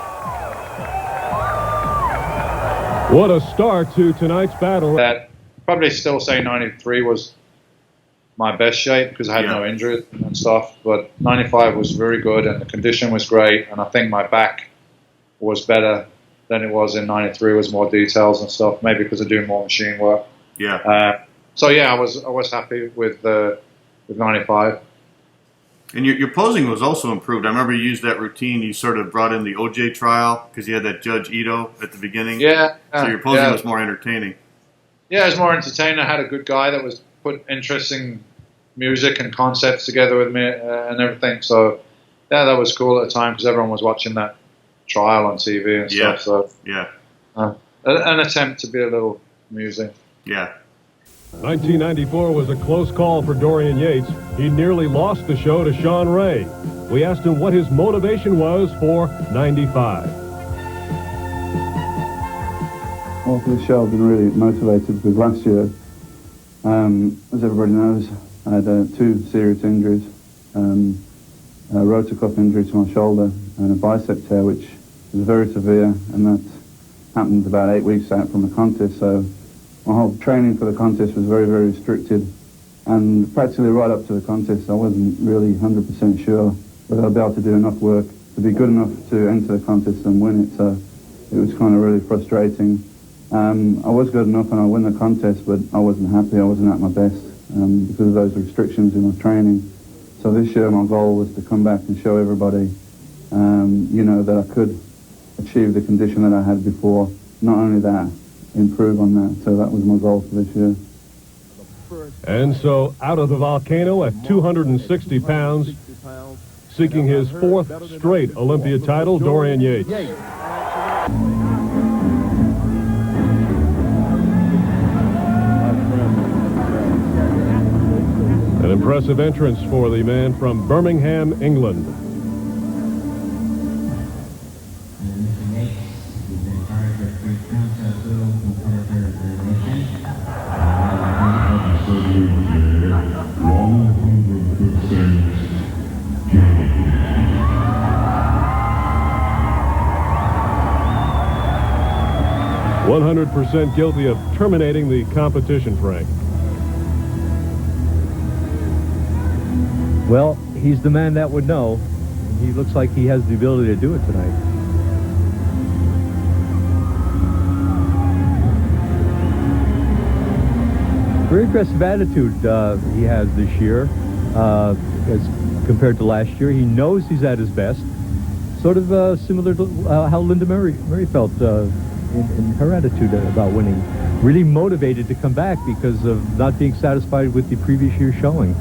What a start to tonight's battle. That probably still say 93 was my best shape because I had no injuries and stuff, but 95 was very good and the condition was great, and I think my back was better than it was in 93. It was more details and stuff, maybe because of doing more machine work. So yeah, I was happy with 95. And your posing was also improved. I remember you used that routine. You sort of brought in the OJ trial because you had that Judge Ito at the beginning. So your posing was more entertaining. Yeah, it was more entertaining. I had a good guy that was put interesting music and concepts together with me and everything. So yeah, that was cool at the time because everyone was watching that trial on TV and stuff. So an attempt to be a little amusing. 1994 was a close call for Dorian Yates. He nearly lost the show to Sean Ray. We asked him what his motivation was for 95. Well, for this show I've been really motivated because last year, as everybody knows, I had 2 serious injuries. A rotator cuff injury to my shoulder and a bicep tear, which was very severe, and that happened about 8 weeks out from the contest. So my whole training for the contest was very, very restricted, and practically right up to the contest I wasn't really 100% sure whether I'd be able to do enough work to be good enough to enter the contest and win it. So it was kind of really frustrating. I was good enough and I won the contest, but I wasn't happy, I wasn't at my best because of those restrictions in my training. So this year my goal was to come back and show everybody, that I could achieve the condition that I had before. Not only that, improve on that. So that was my goal for this year. And so out of the volcano at 260 pounds, seeking his 4th straight Olympia title, Dorian Yates. An impressive entrance for the man from Birmingham, England. .100% guilty of terminating the competition, Frank. Well, he's the man that would know. He looks like he has the ability to do it tonight. Very aggressive attitude he has this year as compared to last year. He knows he's at his best. Sort of similar to how Linda Murray felt in her attitude about winning. Really motivated to come back because of not being satisfied with the previous year's showing.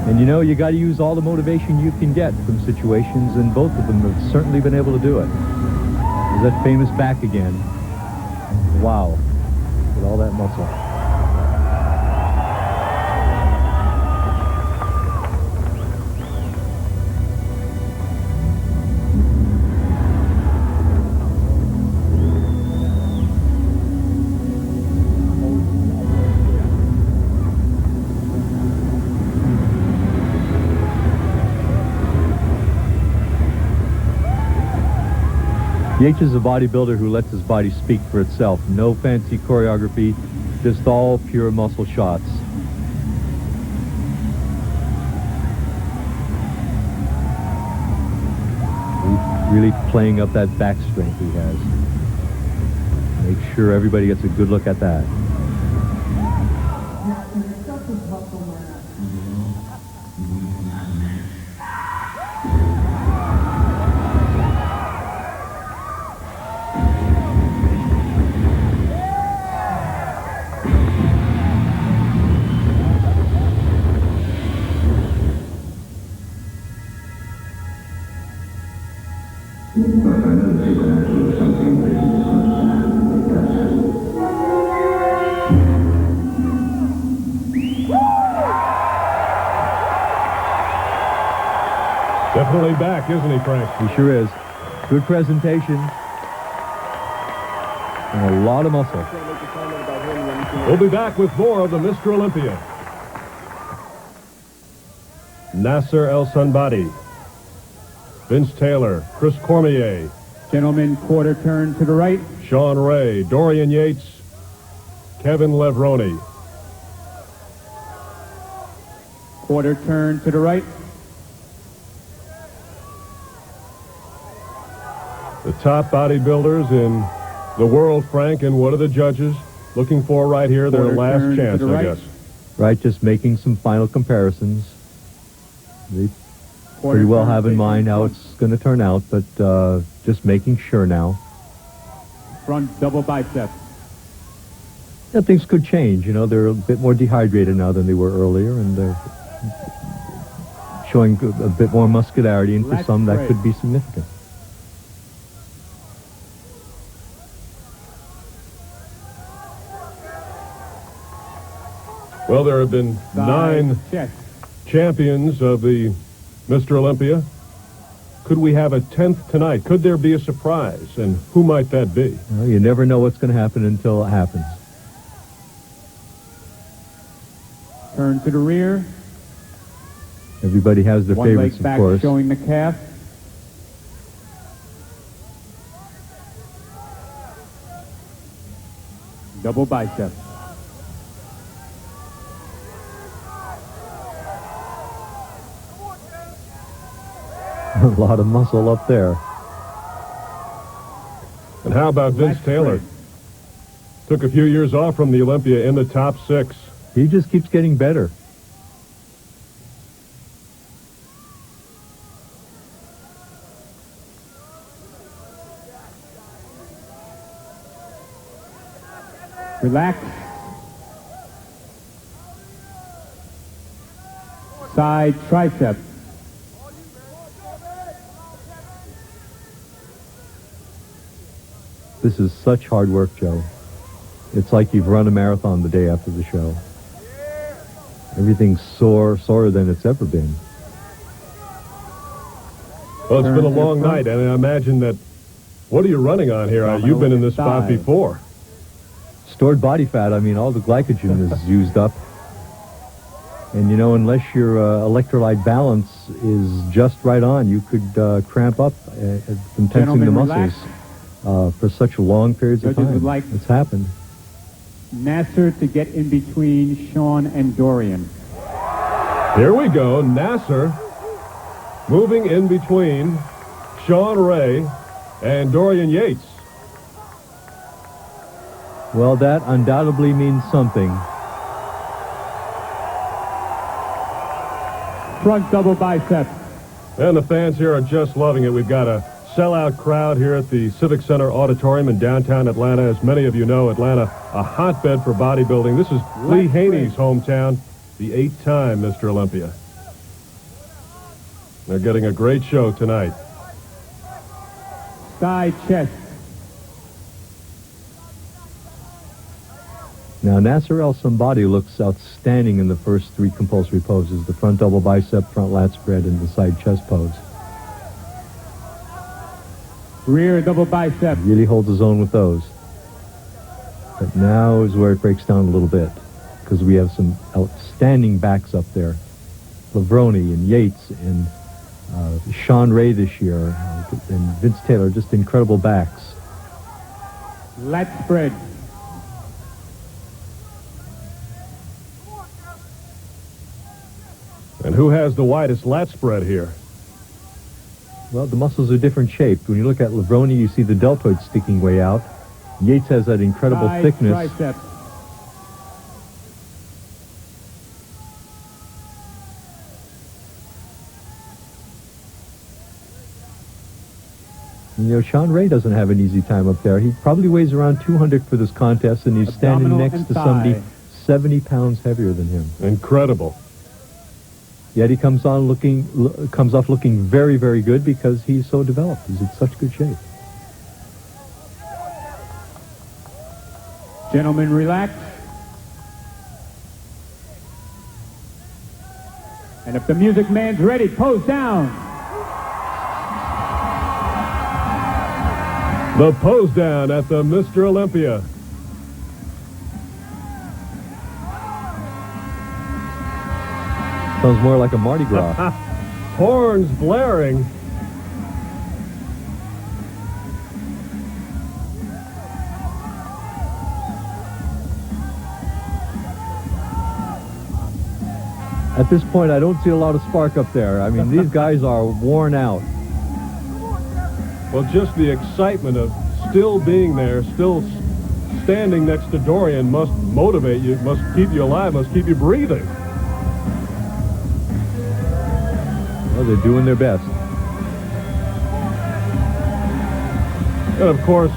And you got to use all the motivation you can get from situations, and both of them have certainly been able to do it. There's that famous back again. Wow, with all that muscle. Yates is a bodybuilder who lets his body speak for itself. No fancy choreography, just all pure muscle shots. He's really playing up that back strength he has. Make sure everybody gets a good look at that. Definitely back, isn't he, Frank? He sure is. Good presentation. And a lot of muscle. We'll be back with more of the Mr. Olympia. Nasser El Sanbadi, Vince Taylor, Chris Cormier. Gentlemen, quarter turn to the right. Sean Ray, Dorian Yates, Kevin Levroni. Quarter turn to the right. The top bodybuilders in the world, Frank, and what are the judges looking for right here? Their last chance, I guess. Right, just making some final comparisons. They pretty well have in mind how it's going to turn out, but just making sure now. Front double bicep. Yeah, things could change. You know, they're a bit more dehydrated now than they were earlier, and they're showing a bit more muscularity, and for some that could be significant. Well, there have been 9 champions of the Mr. Olympia. Could we have a 10th tonight? Could there be a surprise? And who might that be? Well, you never know what's going to happen until it happens. Turn to the rear. Everybody has their favorites, of course. One leg back showing the calf. Double bicep. A lot of muscle up there. And how about Vince Taylor? Took a few years off from the Olympia in the top 6. He just keeps getting better. Relax. Side tricep. This is such hard work, Joe. It's like you've run a marathon the day after the show. Everything's sorer than it's ever been. Well, it's been a long night, and I imagine that... What are you running on here? You've been in this spot before. Stored body fat, I mean, all the glycogen is used up. And, you know, unless your electrolyte balance is just right on, you could cramp up from tensing the muscles. For such long periods of time. Like it's happened. Nasser to get in between Sean and Dorian. Here we go. Nasser moving in between Sean Ray and Dorian Yates. Well, that undoubtedly means something. Front double bicep. And the fans here are just loving it. We've got a sellout crowd here at the Civic Center Auditorium in downtown Atlanta. As many of you know, Atlanta, a hotbed for bodybuilding. This is Lee Haney's hometown, the 8-time Mr. Olympia. They're getting a great show tonight. Side chest. Now, Nasser El Sanbadi looks outstanding in the first 3 compulsory poses, the front double bicep, front lat spread, and the side chest pose. Rear double bicep. He really holds his own with those. But now is where it breaks down a little bit, because we have some outstanding backs up there. Levroni and Yates and Sean Ray this year. and Vince Taylor, just incredible backs. Lat spread. And who has the widest lat spread here? Well, the muscles are different shaped. When you look at Levrone, you see the deltoid sticking way out. Yates has that incredible thickness. Triceps. You know, Sean Ray doesn't have an easy time up there. He probably weighs around 200 for this contest, and he's standing next to somebody 70 pounds heavier than him. Incredible. Yet he comes off looking very, very good because he's so developed. He's in such good shape. Gentlemen, relax. And if the music man's ready, pose down. The pose down at the Mr. Olympia. Sounds more like a Mardi Gras. Horns blaring. At this point, I don't see a lot of spark up there. I mean, these guys are worn out. Well, just the excitement of still being there, still standing next to Dorian must motivate you, must keep you alive, must keep you breathing. Well, they're doing their best. And of course,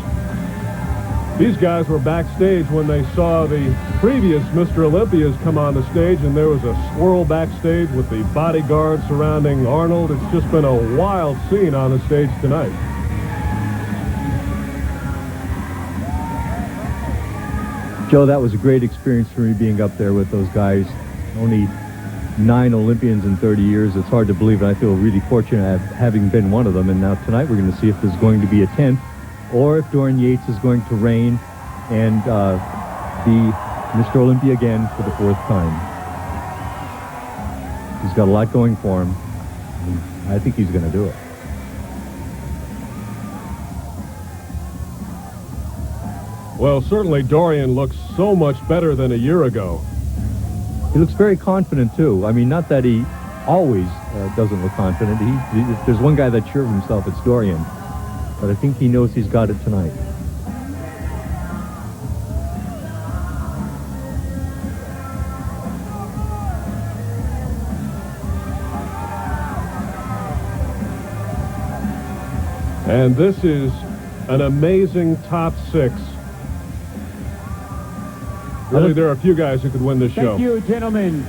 these guys were backstage when they saw the previous Mr. Olympias come on the stage, and there was a swirl backstage with the bodyguards surrounding Arnold. It's just been a wild scene on the stage tonight. Joe, that was a great experience for me being up there with those guys. Only 9 Olympians in 30 years. It's hard to believe, and I feel really fortunate having been one of them. And now tonight we're going to see if there's going to be a 10th, or if Dorian Yates is going to reign and be Mr. Olympia again for the 4th time. He's got a lot going for him. I think he's going to do it. Well, certainly Dorian looks so much better than a year ago. He looks very confident, too. I mean, not that he always doesn't look confident. If there's one guy that's sure of himself, it's Dorian. But I think he knows he's got it tonight. And this is an amazing top 6. Really, there are a few guys who could win this show. Thank you, gentlemen.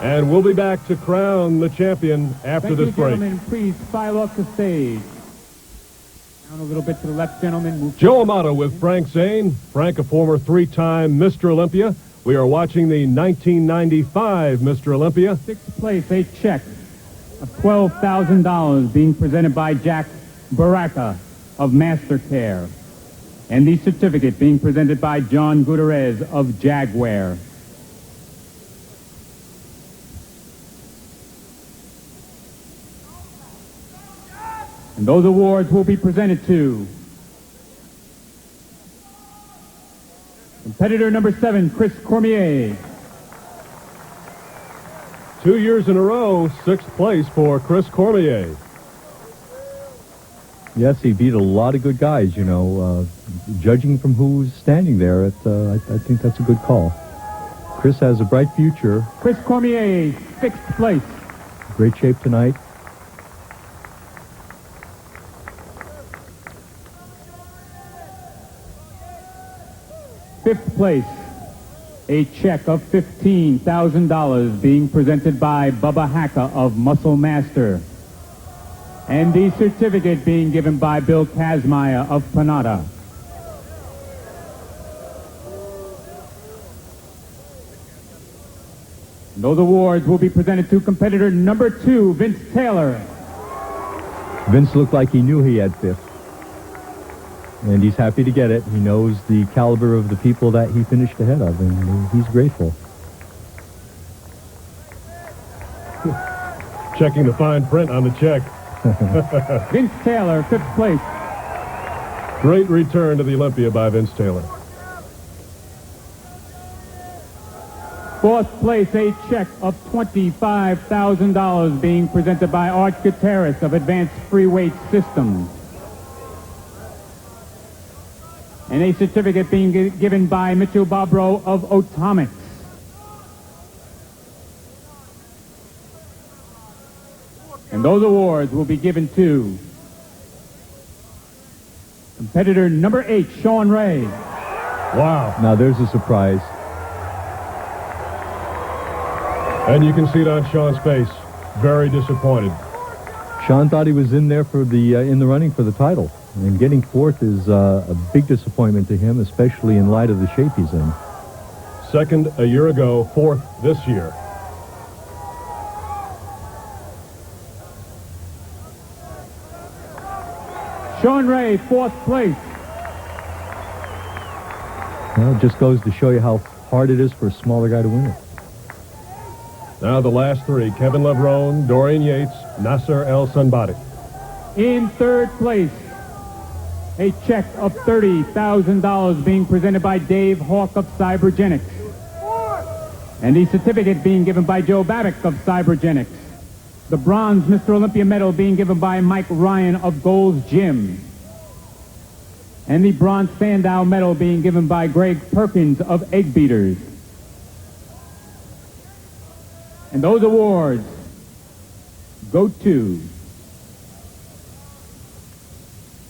And we'll be back to crown the champion after this break. Gentlemen, please file off the stage. Down a little bit to the left, gentlemen. Joe Amato with Frank Zane. Frank, a former 3-time Mr. Olympia. We are watching the 1995 Mr. Olympia. 6th place, a check of $12,000 being presented by Jack Baraka of Mastercare. And the certificate being presented by John Gutierrez of Jaguar. And those awards will be presented to competitor number 7, Chris Cormier. 2 years in a row, 6th place for Chris Cormier. Yes, he beat a lot of good guys, you know. Judging from who's standing there, I think that's a good call. Chris has a bright future. Chris Cormier, 6th place. Great shape tonight. Fifth place, a check of $15,000 being presented by Bubba Hacka of Muscle Master. And the certificate being given by Bill Kazmaier of Panada. Those awards will be presented to competitor number 2, Vince Taylor. Vince looked like he knew he had 5th. And he's happy to get it. He knows the caliber of the people that he finished ahead of, and he's grateful. Checking the fine print on the check. Vince Taylor, 5th place. Great return to the Olympia by Vince Taylor. 4th place, a check of $25,000 being presented by Art Gutierrez of Advanced Free Weight Systems. And a certificate being given by Mitchell Bobrow of Otomics. And those awards will be given to competitor number 8, Sean Ray. Wow. Now there's a surprise. And you can see it on Sean's face. Very disappointed. Sean thought he was in there for the in the running for the title. And getting 4th is a big disappointment to him, especially in light of the shape he's in. 2nd a year ago, 4th this year. Sean Ray, 4th place. Well, it just goes to show you how hard it is for a smaller guy to win it. Now the last 3, Kevin Levrone, Dorian Yates, Nasser El Sanbati. In 3rd place, a check of $30,000 being presented by Dave Hawk of Cybergenics. And the certificate being given by Joe Babick of Cybergenics. The bronze Mr. Olympia medal being given by Mike Ryan of Gold's Gym. And the bronze Sandow medal being given by Greg Perkins of Egg Beaters. And those awards go to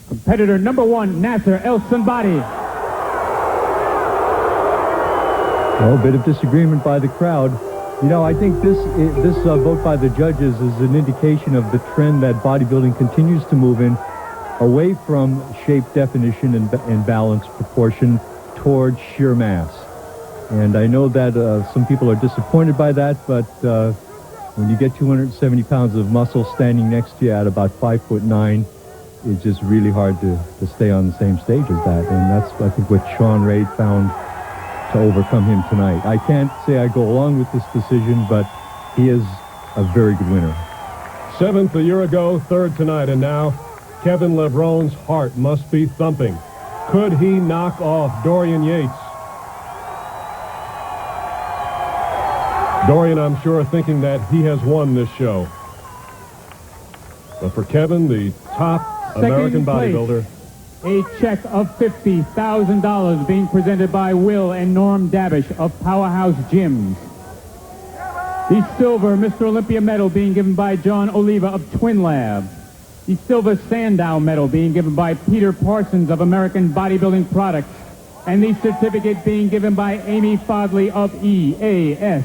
competitor number 1, Nasser El Sanbati. Well, a bit of disagreement by the crowd. You know, I think this vote by the judges is an indication of the trend that bodybuilding continues to move in, away from shape definition and balance proportion towards sheer mass. And I know that some people are disappointed by that, but when you get 270 pounds of muscle standing next to you at about 5'9", it's just really hard to stay on the same stage as that. And that's, I think, what Sean Ray found to overcome him tonight. I can't say I go along with this decision, but he is a very good winner. 7th a year ago, 3rd tonight, and now Kevin Levrone's heart must be thumping. Could he knock off Dorian Yates? Dorian, I'm sure, thinking that he has won this show. But for Kevin, the top American bodybuilder, a check of $50,000 being presented by Will and Norm Davish of Powerhouse Gyms. The silver Mr. Olympia medal being given by John Oliva of Twin Lab. The silver Sandow medal being given by Peter Parsons of American Bodybuilding Products. And the certificate being given by Amy Fodley of EAS.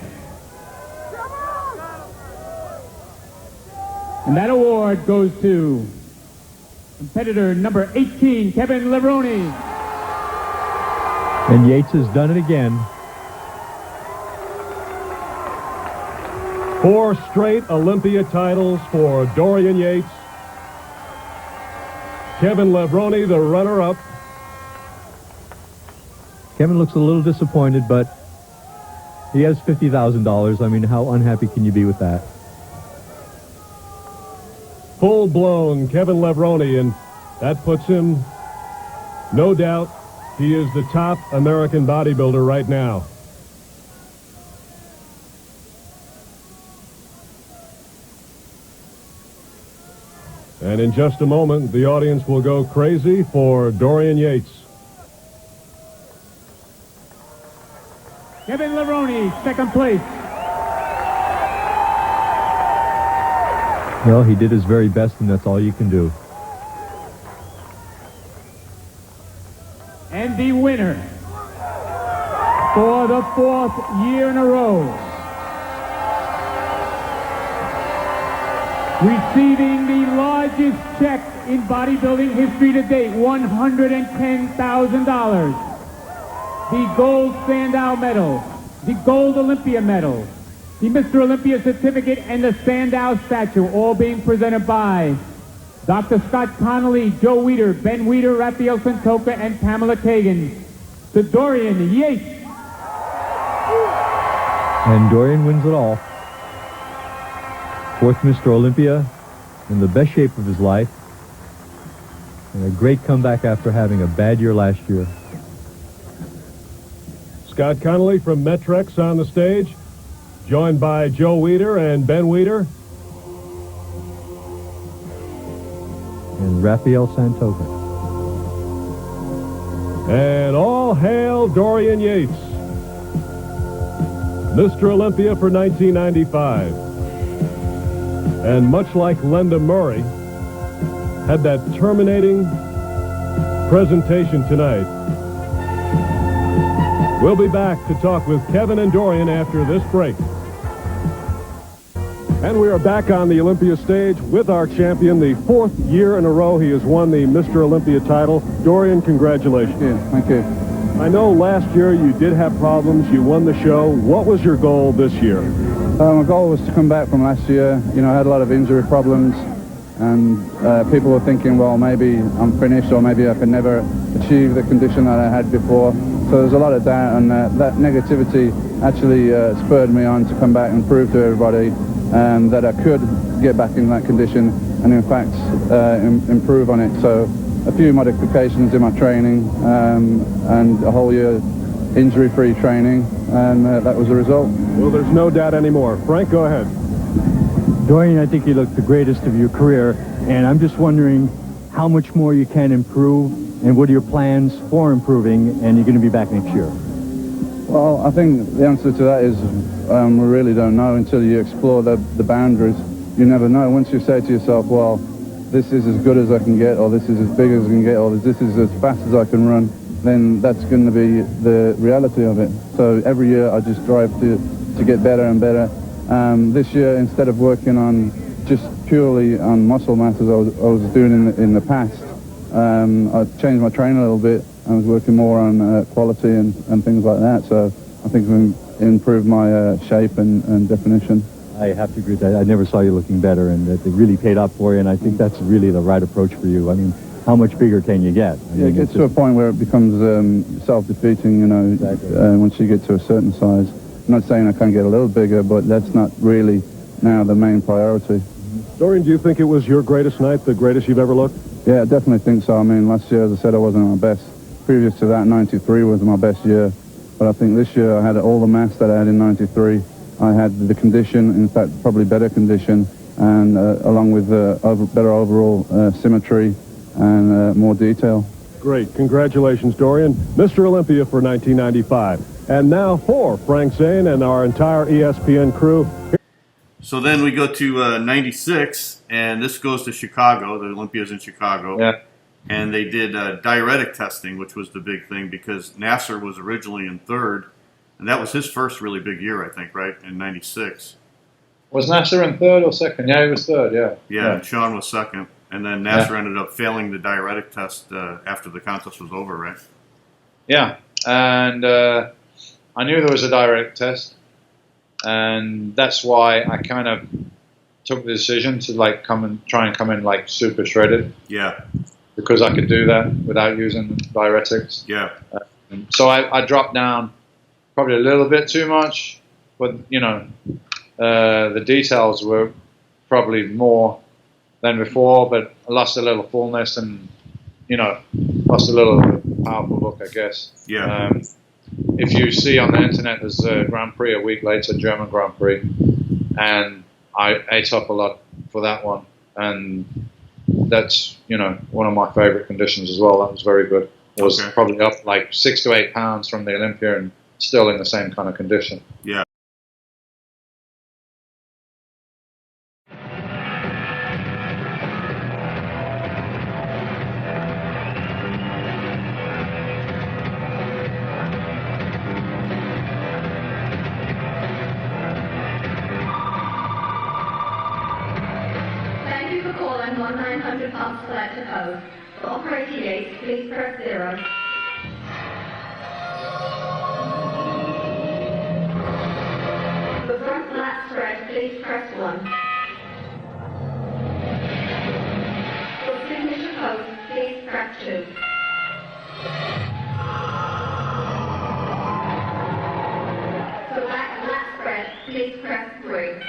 And that award goes to competitor number 18, Kevin Levrone. And Yates has done it again. 4 straight Olympia titles for Dorian Yates. Kevin Levrone, the runner-up. Kevin looks a little disappointed, but he has $50,000. I mean, how unhappy can you be with that? Full-blown Kevin Levrone, and that puts him, no doubt, he is the top American bodybuilder right now. And in just a moment, the audience will go crazy for Dorian Yates. Kevin Levrone, 2nd place. Well, he did his very best, and that's all you can do. And the winner for the 4th year in a row, receiving the largest check in bodybuilding history to date, $110,000. The gold Sandow medal, the gold Olympia medal, the Mr. Olympia certificate, and the Sandow statue, all being presented by Dr. Scott Connolly, Joe Weider, Ben Weider, Raphael Santoka, and Pamela Kagan, to Dorian Yates. And Dorian wins it all. Fourth Mr. Olympia, in the best shape of his life, and a great comeback after having a bad year last year. Scott Connolly from Metrex on the stage, joined by Joe Weider and Ben Weider. And Rafael Santoka. And all hail Dorian Yates, Mr. Olympia for 1995. And much like Linda Murray, had that terminating presentation tonight. We'll be back to talk with Kevin and Dorian after this break. And we are back on the Olympia stage with our champion. The fourth year in a row he has won the Mr. Olympia title. Dorian, congratulations. Yeah, thank you. I know last year you did have problems. You won the show. What was your goal this year? My goal was to come back from last year. You know, I had a lot of injury problems, and people were thinking, well, maybe I'm finished, or maybe I can never achieve the condition that I had before. So there's a lot of doubt, and that negativity actually spurred me on to come back and prove to everybody that I could get back in that condition and in fact improve on it. So a few modifications in my training and a whole year injury-free training, and that was the result. Well, there's no doubt anymore. Frank, go ahead. Dorian, I think you look the greatest of your career, and I'm just wondering how much more you can improve, and what are your plans for improving, and you're going to be back next year? Well, I think the answer to that is we really don't know until you explore the boundaries. You never know. Once you say to yourself, well, this is as good as I can get, or this is as big as I can get, or this is as fast as I can run, then that's going to be the reality of it. So every year I just strive to get better and better. This year, instead of working on just purely on muscle mass as I was doing in the past, I changed my training a little bit. I was working more on quality and things like that. So I think I've improved my shape and definition. I have to agree with that. I never saw you looking better, and that it really paid off for you, and I think that's really the right approach for you. I mean, how much bigger can you get? Yeah, it gets to a point where it becomes self-defeating, you know, exactly. Once you get to a certain size. I'm not saying I can't get a little bigger, but that's not really now the main priority. Dorian, do you think it was your greatest night, the greatest you've ever looked? Yeah, I definitely think so. I mean, last year, as I said, I wasn't at my best. Previous to that, 93 was my best year. But I think this year I had all the mass that I had in 93. I had the condition, in fact, probably better condition, and along with better overall symmetry and more detail. Great. Congratulations, Dorian. Mr. Olympia for 1995. And now for Frank Zane and our entire ESPN crew. So then we go to 96, and this goes to Chicago. The Olympia's in Chicago. Yeah. And they did diuretic testing, which was the big thing, because Nasser was originally in third, and that was his first really big year, I think, right, in 96. Was Nasser in third or second? Yeah, he was third, yeah. Yeah, and Sean was second. And then Nasser ended up failing the diuretic test after the contest was over, right? Yeah, and I knew there was a diuretic test, and that's why I kind of took the decision to try and come in like super shredded. Yeah. Because I could do that without using diuretics. Yeah. So I dropped down probably a little bit too much, but you know, the details were probably more than before, but I lost a little fullness and, you know, lost a little powerful look, I guess. Yeah. If you see on the internet, there's a Grand Prix a week later, German Grand Prix, and I ate up a lot for that one, and that's, you know, one of my favorite conditions as well. That was very good. It was probably up like 6 to 8 pounds from the Olympia and still in the same kind of condition. Yeah. Thank you for calling 1-900-PUMP selected code. For operator Yates, please press 0. For front lat spread, please press 1. For signature code, please press 2. For back lat spread, please press 3.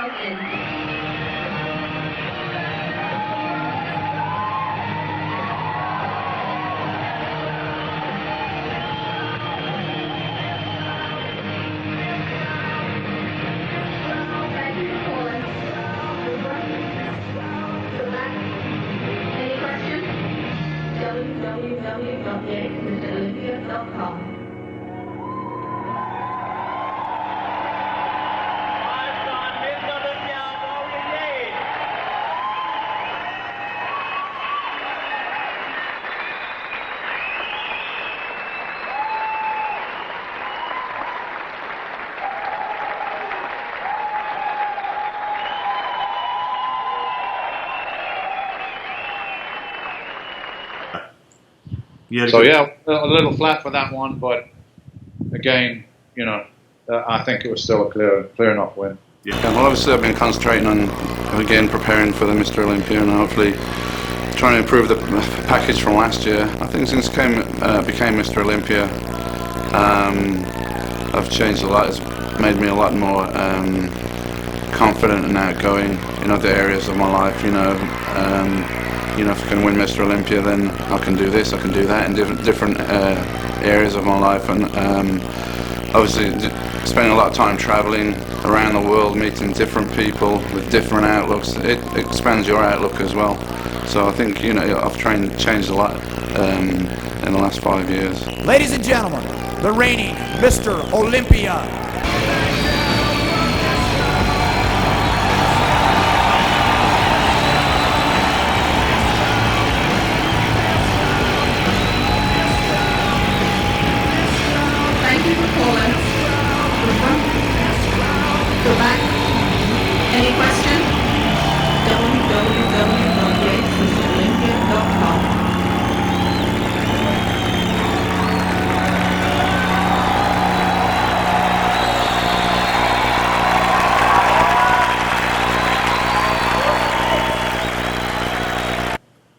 time in. Thank you for calling. Over. Goodbye. Any questions? www.yatesmrolympia.com. So yeah, a little flat for that one, but again, you know, I think it was still a clear enough win. Yeah, well, obviously I've been concentrating on, again, preparing for the Mr. Olympia and hopefully trying to improve the package from last year. I think since became Mr. Olympia, I've changed a lot. It's made me a lot more confident and outgoing in other areas of my life. You know, if I can win Mr. Olympia, then I can do this, I can do that in different areas of my life, and obviously spending a lot of time traveling around the world, meeting different people with different outlooks. It expands your outlook as well. So I think, you know, I've changed a lot in the last 5 years. Ladies and gentlemen, the reigning Mr. Olympia. Thank you for calling. Goodbye. Any questions? www.yatesmrolympia.com.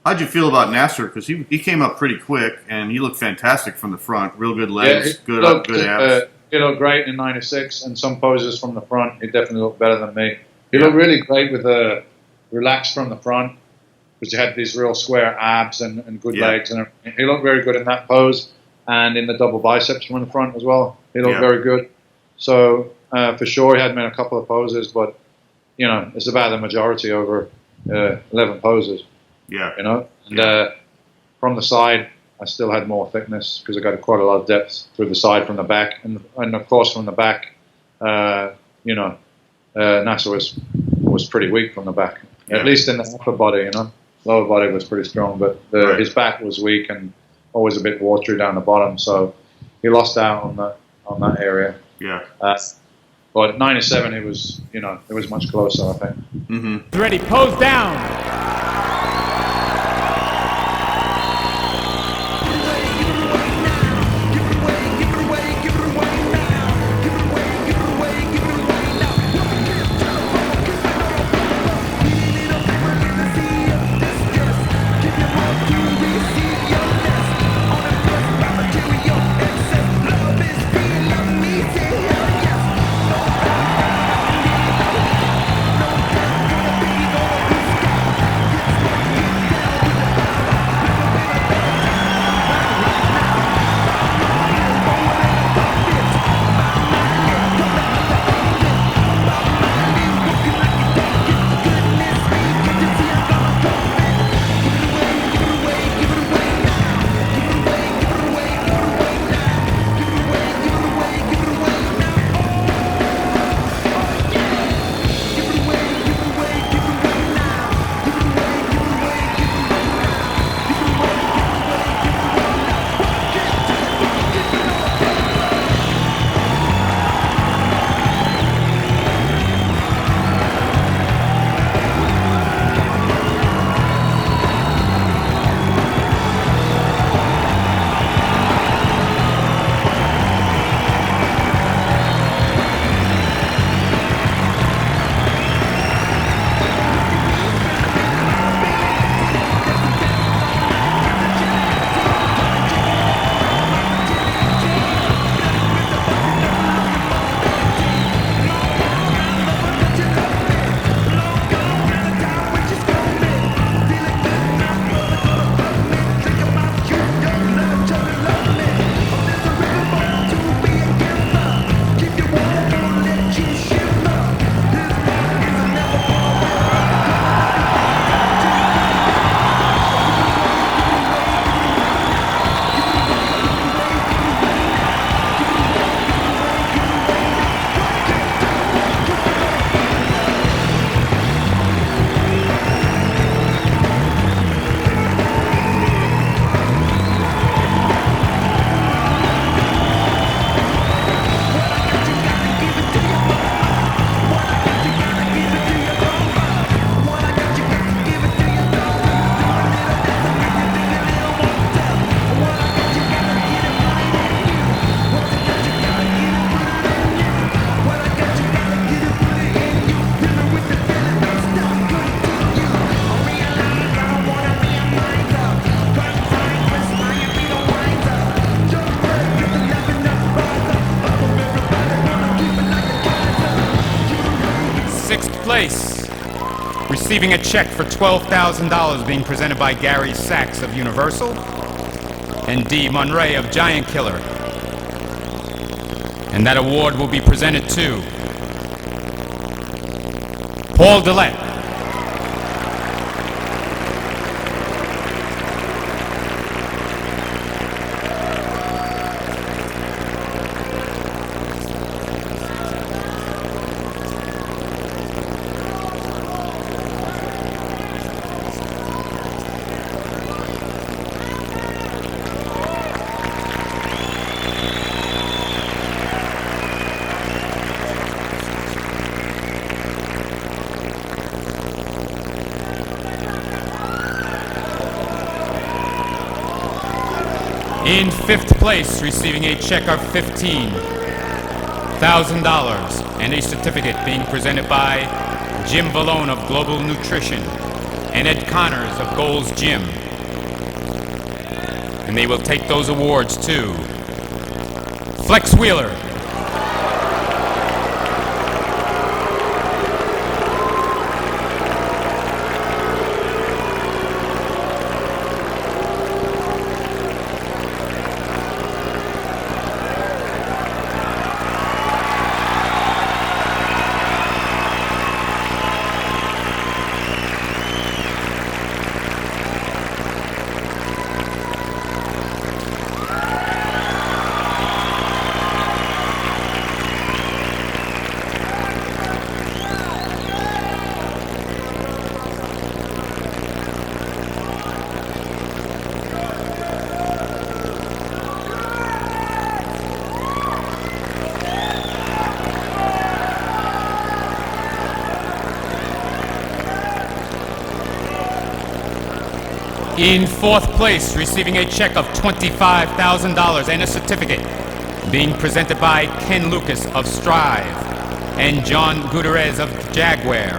How'd you feel about Nasser? Because he came up pretty quick and he looked fantastic from the front. Real good legs, good abs. He looked great in '96, and some poses from the front, he definitely looked better than me. He looked really great with relaxed from the front, because he had these real square abs and good legs, and everything. He looked very good in that pose, and in the double biceps from the front as well. He looked very good. So for sure, he had made a couple of poses, but you know, it's about the majority over 11 poses. Yeah. You know, and from the side, I still had more thickness because I got quite a lot of depth through the side from the back, and of course from the back, you know, Nasser was pretty weak from the back, at least in the upper body. You know, lower body was pretty strong, but his back was weak and always a bit watery down the bottom, so he lost out on that area. Yeah. But '97, it was much closer, I think. Mm-hmm. Ready, pose down. place, receiving a check for $12,000 being presented by Gary Sachs of Universal and Dee Monray of Giant Killer. And that award will be presented to Paul Dillette. In fifth place, receiving a check of $15,000 and a certificate being presented by Jim Valone of Global Nutrition and Ed Connors of Gold's Gym. And they will take those awards to Flex Wheeler, in fourth place, receiving a check of $25,000 and a certificate being presented by Ken Lucas of Strive and John Gutierrez of Jaguar.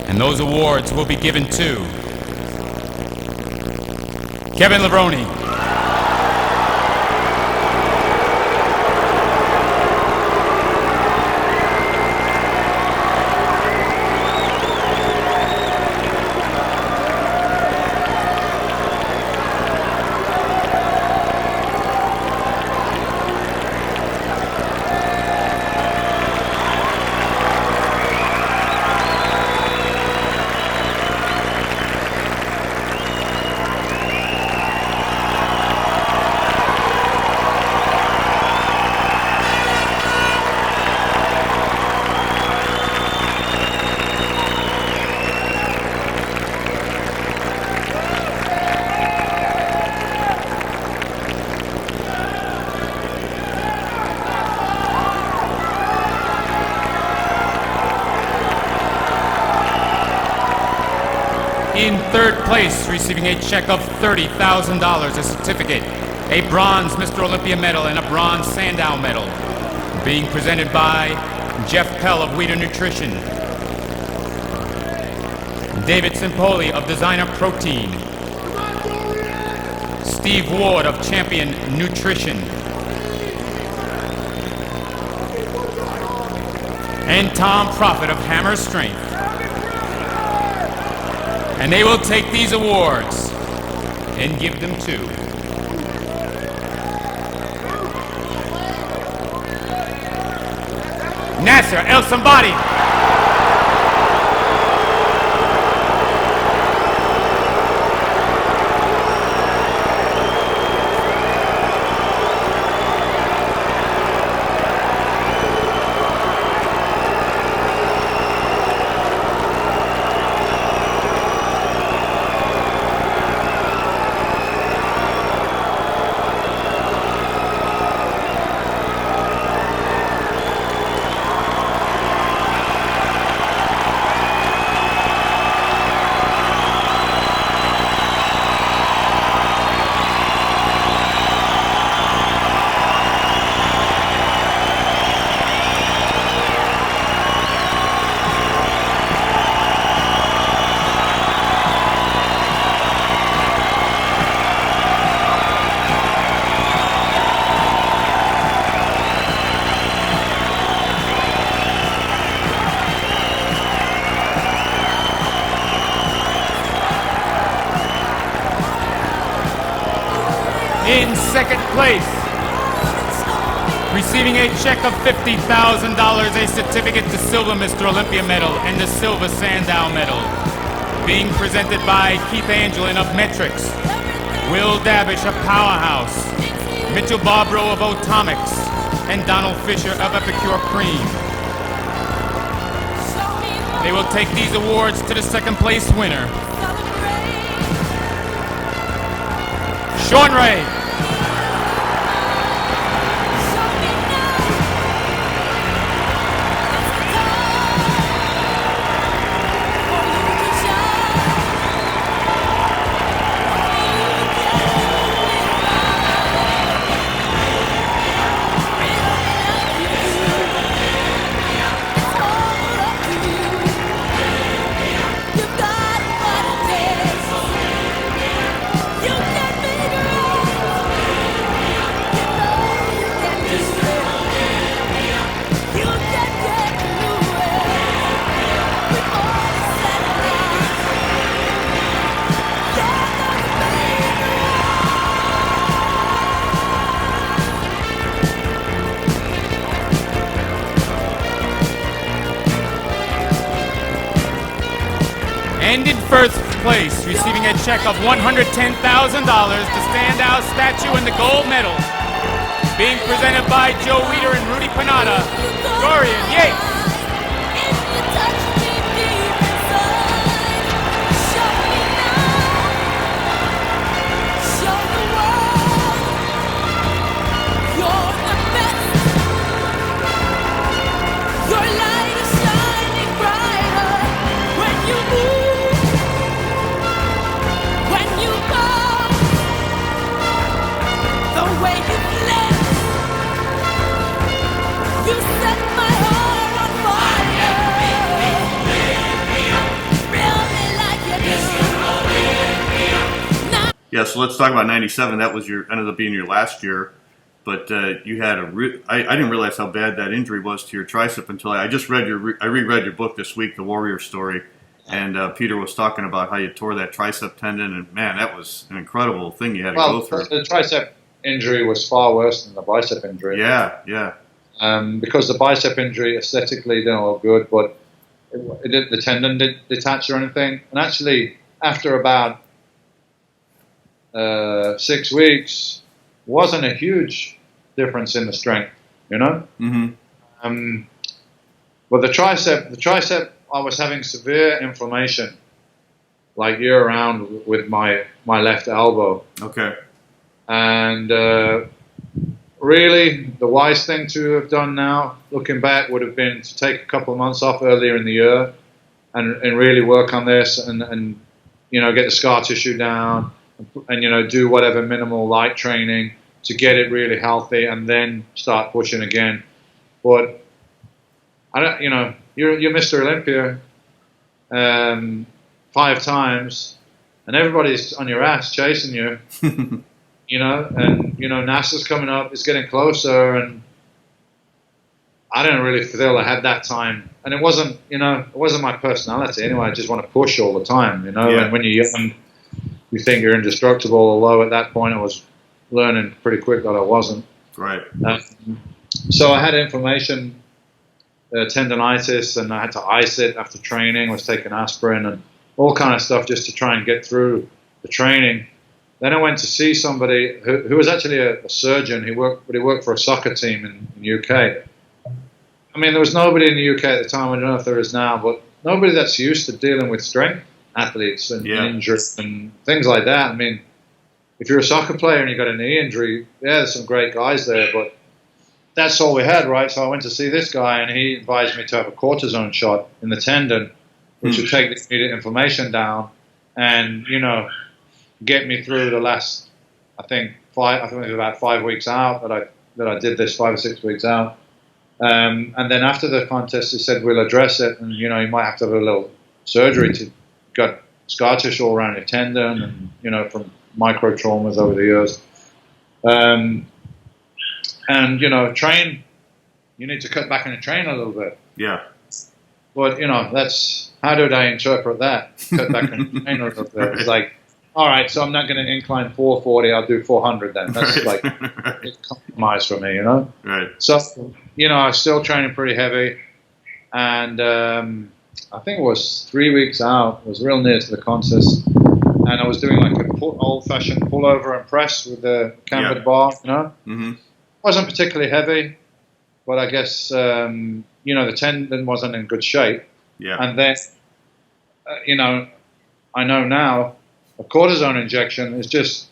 And those awards will be given to Kevin Levrone, in third place, receiving a check of $30,000, a certificate, a bronze Mr. Olympia medal, and a bronze Sandow medal, being presented by Jeff Pell of Weider Nutrition, David Simpoli of Designer Protein, Steve Ward of Champion Nutrition, and Tom Profit of Hammer Strength. And they will take these awards and give them to Nasser El Sambadi, In second place, receiving a check of $50,000, a certificate to Silver Mr. Olympia medal and the Silver Sandow medal, being presented by Keith Angelin of Metrics, Will Davish of Powerhouse, Mitchell Barbro of Otomics, and Donald Fisher of Epicure Cream. They will take these awards to the second place winner, Sean Ray. And in first place, receiving a check of $110,000, the standout statue and the gold medal, being presented by Joe Weider and Rudy Panada, Dorian Yates. Yeah, so let's talk about 97. That was ended up being your last year, but you had I didn't realize how bad that injury was to your tricep until I reread your book this week, The Warrior Story, and Peter was talking about how you tore that tricep tendon, and man, that was an incredible thing you had to go through. The tricep injury was far worse than the bicep injury. Yeah. Because the bicep injury aesthetically didn't look good, but the tendon didn't detach or anything. And actually, after about 6 weeks, wasn't a huge difference in the strength, you know. Mm-hmm. But the tricep, I was having severe inflammation, like year round with my left elbow. Okay. And really, the wise thing to have done now, looking back, would have been to take a couple of months off earlier in the year and really work on this and get the scar tissue down and do whatever minimal light training to get it really healthy and then start pushing again. But I don't, you're Mr. Olympia 5 times and everybody's on your ass chasing you. And NASA's coming up, it's getting closer, and I didn't really feel I had that time. And it wasn't my personality anyway. I just want to push all the time, Yeah. And when you're young, you think you're indestructible, although at that point I was learning pretty quick that I wasn't. Right. So I had inflammation, tendonitis, and I had to ice it after training. I was taking aspirin and all kind of stuff just to try and get through the training. Then I went to see somebody who was actually a surgeon. He worked for a soccer team in the UK. I mean, there was nobody in the UK at the time. I don't know if there is now, but nobody that's used to dealing with strength athletes and injuries and things like that. I mean, if you're a soccer player and you got a knee injury, there's some great guys there, but that's all we had, right? So I went to see this guy, and he advised me to have a cortisone shot in the tendon, which would take the immediate inflammation down, and get me through the last, I think it was about 5 weeks out that I did this, 5 or 6 weeks out. And then after the contest, he said, we'll address it, and you might have to have a little surgery to get scar tissue all around your tendon, and from micro traumas over the years. And train. You need to cut back on your train a little bit. Yeah. But that's how did I interpret that? Cut back on your train a little bit. It's like, all right, so I'm not going to incline 440. I'll do 400 then. That's like a compromise for me, you know? Right. So, you know, I was still training pretty heavy. And I think it was 3 weeks out. It was real near to the contest. And I was doing like an old-fashioned pullover and press with the cambered bar, you know? Mm-hmm. Wasn't particularly heavy, but I guess, you know, the tendon wasn't in good shape. Yeah. And then, you know, I know now a cortisone injection is just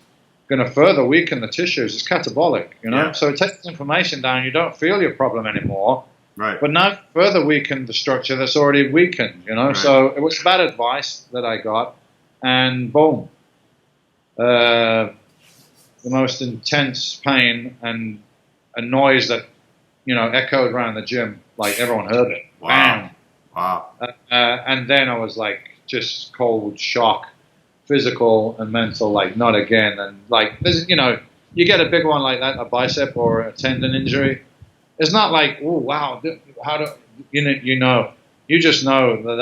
going to further weaken the tissues. It's catabolic, you know? Yeah. So it takes inflammation down. You don't feel your problem anymore. Right. But now further weakened the structure that's already weakened, you know? Right. So it was bad advice that I got. And boom. The most intense pain and a noise that, you know, echoed around the gym. Like everyone heard it. Wow. Bam. Wow. And then I was like, just cold shock, physical and mental, like not again. And like, there's, you know, you get a big one like that, a bicep or a tendon injury. It's not like, oh wow, how do you just know that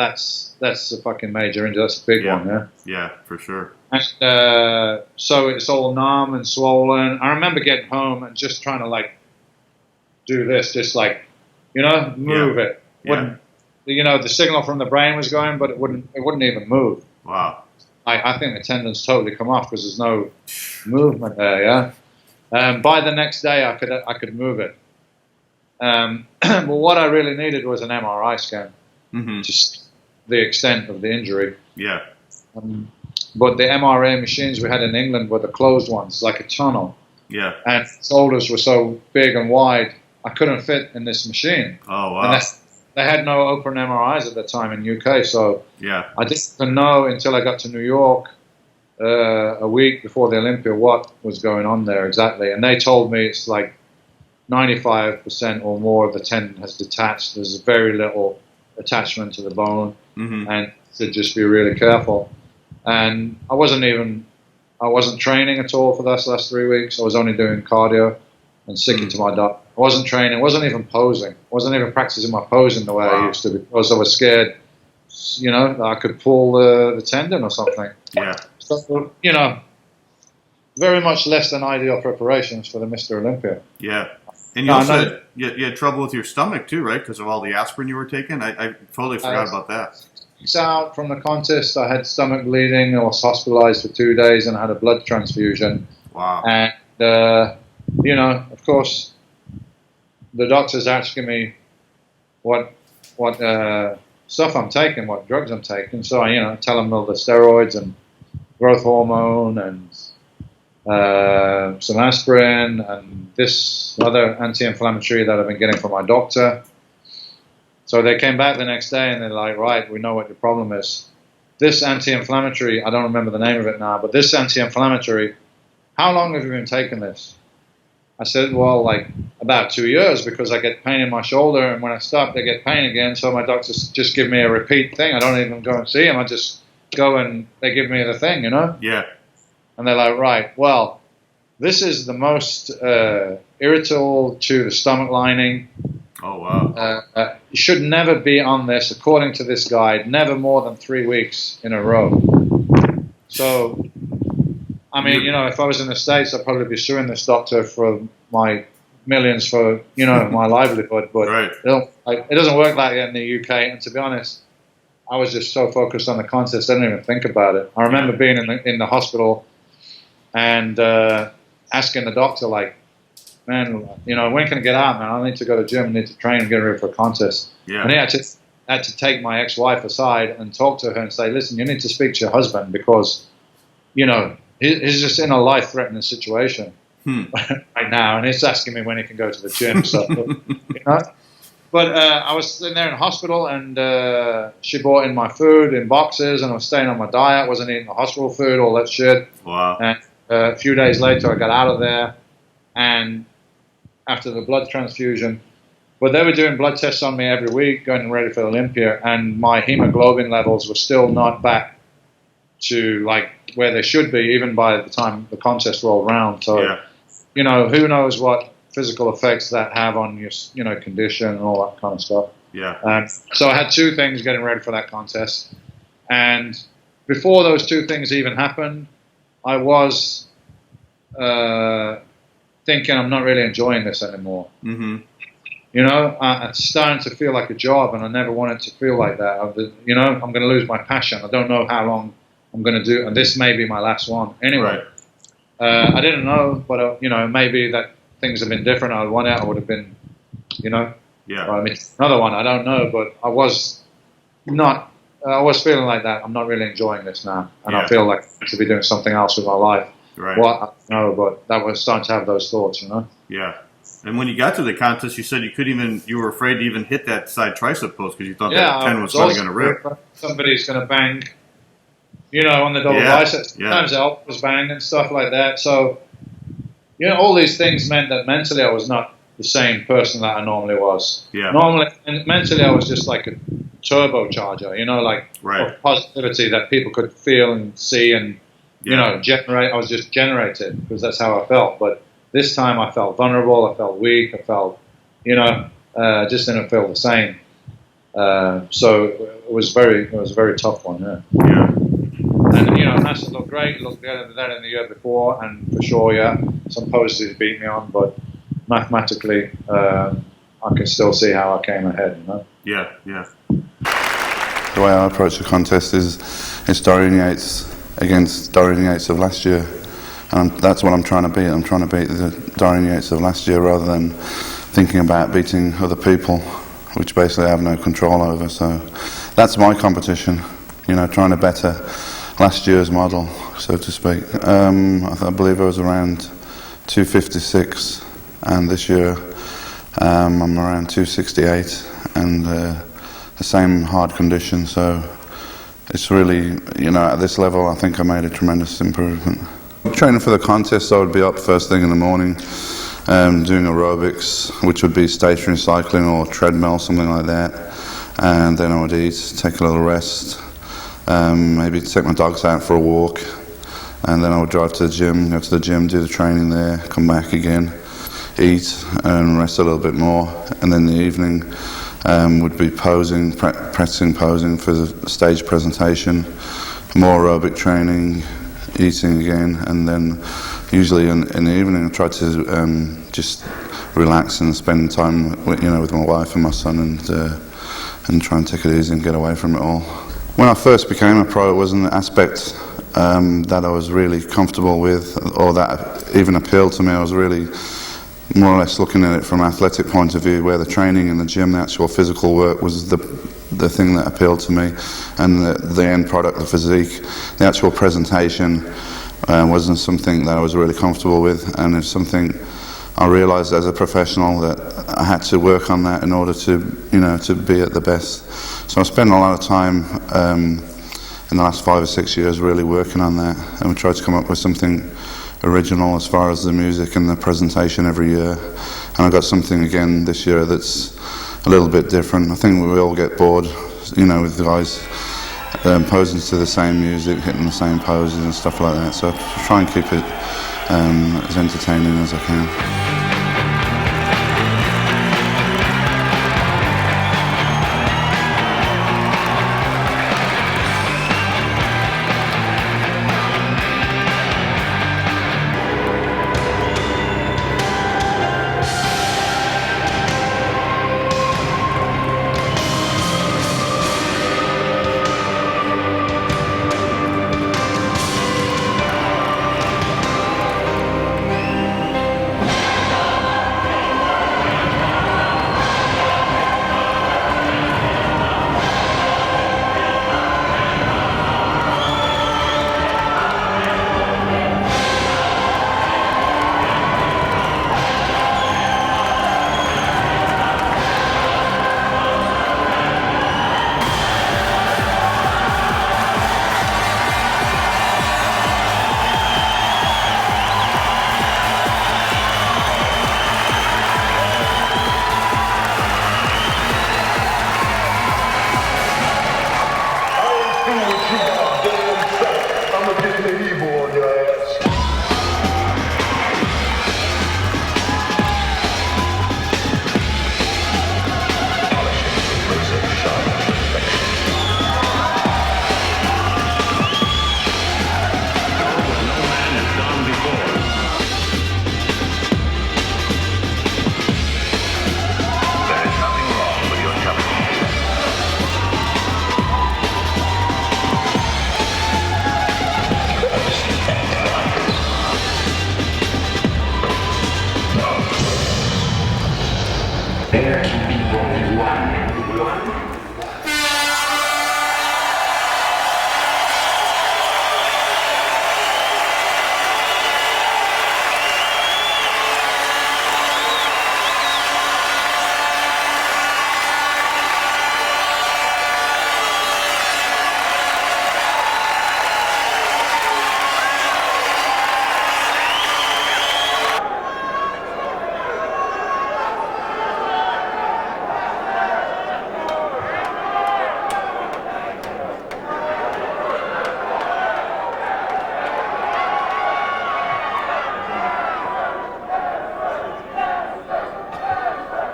that's a fucking major injury. That's a big one, yeah. Yeah, for sure. And so it's all numb and swollen. I remember getting home and just trying to like do this, just like, you know, move it. Wouldn't, you know, the signal from the brain was going, but it wouldn't even move. Wow. I think the tendons totally come off because there's no movement there. Yeah. By the next day, I could move it. But what I really needed was an MRI scan, just the extent of the injury. Yeah. But the MRI machines we had in England were the closed ones, like a tunnel. Yeah. And shoulders were so big and wide, I couldn't fit in this machine. Oh wow. And they had no open MRIs at the time in UK, so yeah. I didn't know until I got to New York a week before the Olympia what was going on there exactly. And they told me it's like 95% or more of the tendon has detached. There's very little attachment to the bone, and to just be really careful. And I wasn't training at all for those last 3 weeks. I was only doing cardio and sticking to my diet. I wasn't training. I wasn't even posing. I wasn't even practicing my posing the way I used to because I was scared, you know, that I could pull the tendon or something. Yeah. So, you know, very much less than ideal preparations for the Mr. Olympia. Yeah. And you also you had trouble with your stomach too, right? Because of all the aspirin you were taking? I totally forgot about that. Weeks out from the contest, I had stomach bleeding. I was hospitalized for 2 days and I had a blood transfusion. Wow. And, you know, of course, the doctor's asking me what stuff I'm taking, what drugs I'm taking. So I, you know, tell them all the steroids and growth hormone and some aspirin and this other anti-inflammatory that I've been getting from my doctor. So they came back the next day and they're like, right, we know what your problem is. This anti-inflammatory, I don't remember the name of it now, but this anti-inflammatory, how long have you been taking this? I said, well, like about 2 years because I get pain in my shoulder and when I stop, I get pain again. So my doctors just give me a repeat thing. I don't even go and see them. I just go and they give me the thing, you know? Yeah. And they're like, right, well, this is the most irritable to the stomach lining. Oh, wow. You should never be on this, according to this guide, never more than 3 weeks in a row. So, I mean, you know, if I was in the States, I'd probably be suing this doctor for my millions for, you know, my livelihood. But right. It doesn't work like that in the UK. And to be honest, I was just so focused on the contest, I didn't even think about it. I remember being in the hospital and asking the doctor, like, man, you know, when can I get out, man? I need to go to the gym, I need to train and get ready for a contest. Yeah. And he had to take my ex-wife aside and talk to her and say, listen, you need to speak to your husband because, you know, he's just in a life-threatening situation right now, and he's asking me when he can go to the gym. So, you know? But I was sitting there in the hospital, and she brought in my food in boxes, and I was staying on my diet, wasn't eating the hospital food, all that shit. Wow. And a few days later, I got out of there, and after the blood transfusion, but they were doing blood tests on me every week, getting ready for Olympia, and my hemoglobin levels were still not back to like where they should be, even by the time the contest rolled around. So, you know, who knows what physical effects that have on your, you know, condition and all that kind of stuff. Yeah. So I had two things getting ready for that contest, and before those two things even happened, I was thinking I'm not really enjoying this anymore. Mm-hmm. You know, it's starting to feel like a job, and I never wanted to feel like that. You know, I'm going to lose my passion. I don't know how long I'm going to do, and this may be my last one. Anyway, I didn't know, but you know, maybe that things have been different. I won it. I would have been, you know, I mean, another one. I don't know, but I was not. I was feeling like that. I'm not really enjoying this now, and I feel like I should be doing something else with my life. Right. What? I don't know, but that was starting to have those thoughts, you know. Yeah. And when you got to the contest, you said you were afraid to even hit that side tricep post because you thought that 10 was probably going to rip. Somebody's going to bang, you know, on the double biceps. Sometimes elbow was banging and stuff like that. So, you know, all these things meant that mentally I was not the same person that I normally was. Yeah. Normally, and mentally I was just like a turbocharger, you know, like of positivity that people could feel and see and, you know, generate. I was just generated because that's how I felt. But this time I felt vulnerable, I felt weak, I felt, you know, just didn't feel the same. So it was a very tough one, yeah. And, you know, Hansen looked great, he looked better than the year before, and for sure, some poses he beat me on, but mathematically, I can still see how I came ahead, you know? Yeah, yeah. The way I approach the contest is Dorian Yates against Dorian Yates of last year. And that's what I'm trying to beat. I'm trying to beat the Dorian Yates of last year rather than thinking about beating other people, which basically I have no control over. So that's my competition, you know, trying to better last year's model, so to speak. I believe I was around 256, and this year I'm around 268, and the same hard conditions. So it's really, you know, at this level I think I made a tremendous improvement. Training for the contest, I would be up first thing in the morning, doing aerobics, which would be stationary cycling or treadmill, something like that. And then I would eat, take a little rest, maybe take my dogs out for a walk. And then I would drive to the gym, go to the gym, do the training there, come back again, eat and rest a little bit more. And then in the evening would be posing, practicing posing for the stage presentation, more aerobic training, eating again, and then usually in the evening I try to just relax and spend time with my wife and my son, and try and take it easy and get away from it all. When I first became a pro, it was an aspect that I was really comfortable with, or that even appealed to me. I was really more or less looking at it from an athletic point of view, where the training in the gym, the actual physical work, was the thing that appealed to me, and the end product, the physique, the actual presentation wasn't something that I was really comfortable with, and it's something I realised as a professional that I had to work on that in order to be at the best. So I spent a lot of time in the last 5 or 6 years really working on that, and we tried to come up with something original as far as the music and the presentation every year. And I got something again this year that's a little bit different. I think we all get bored, with the guys posing to the same music, hitting the same poses and stuff like that. So I try and keep it as entertaining as I can.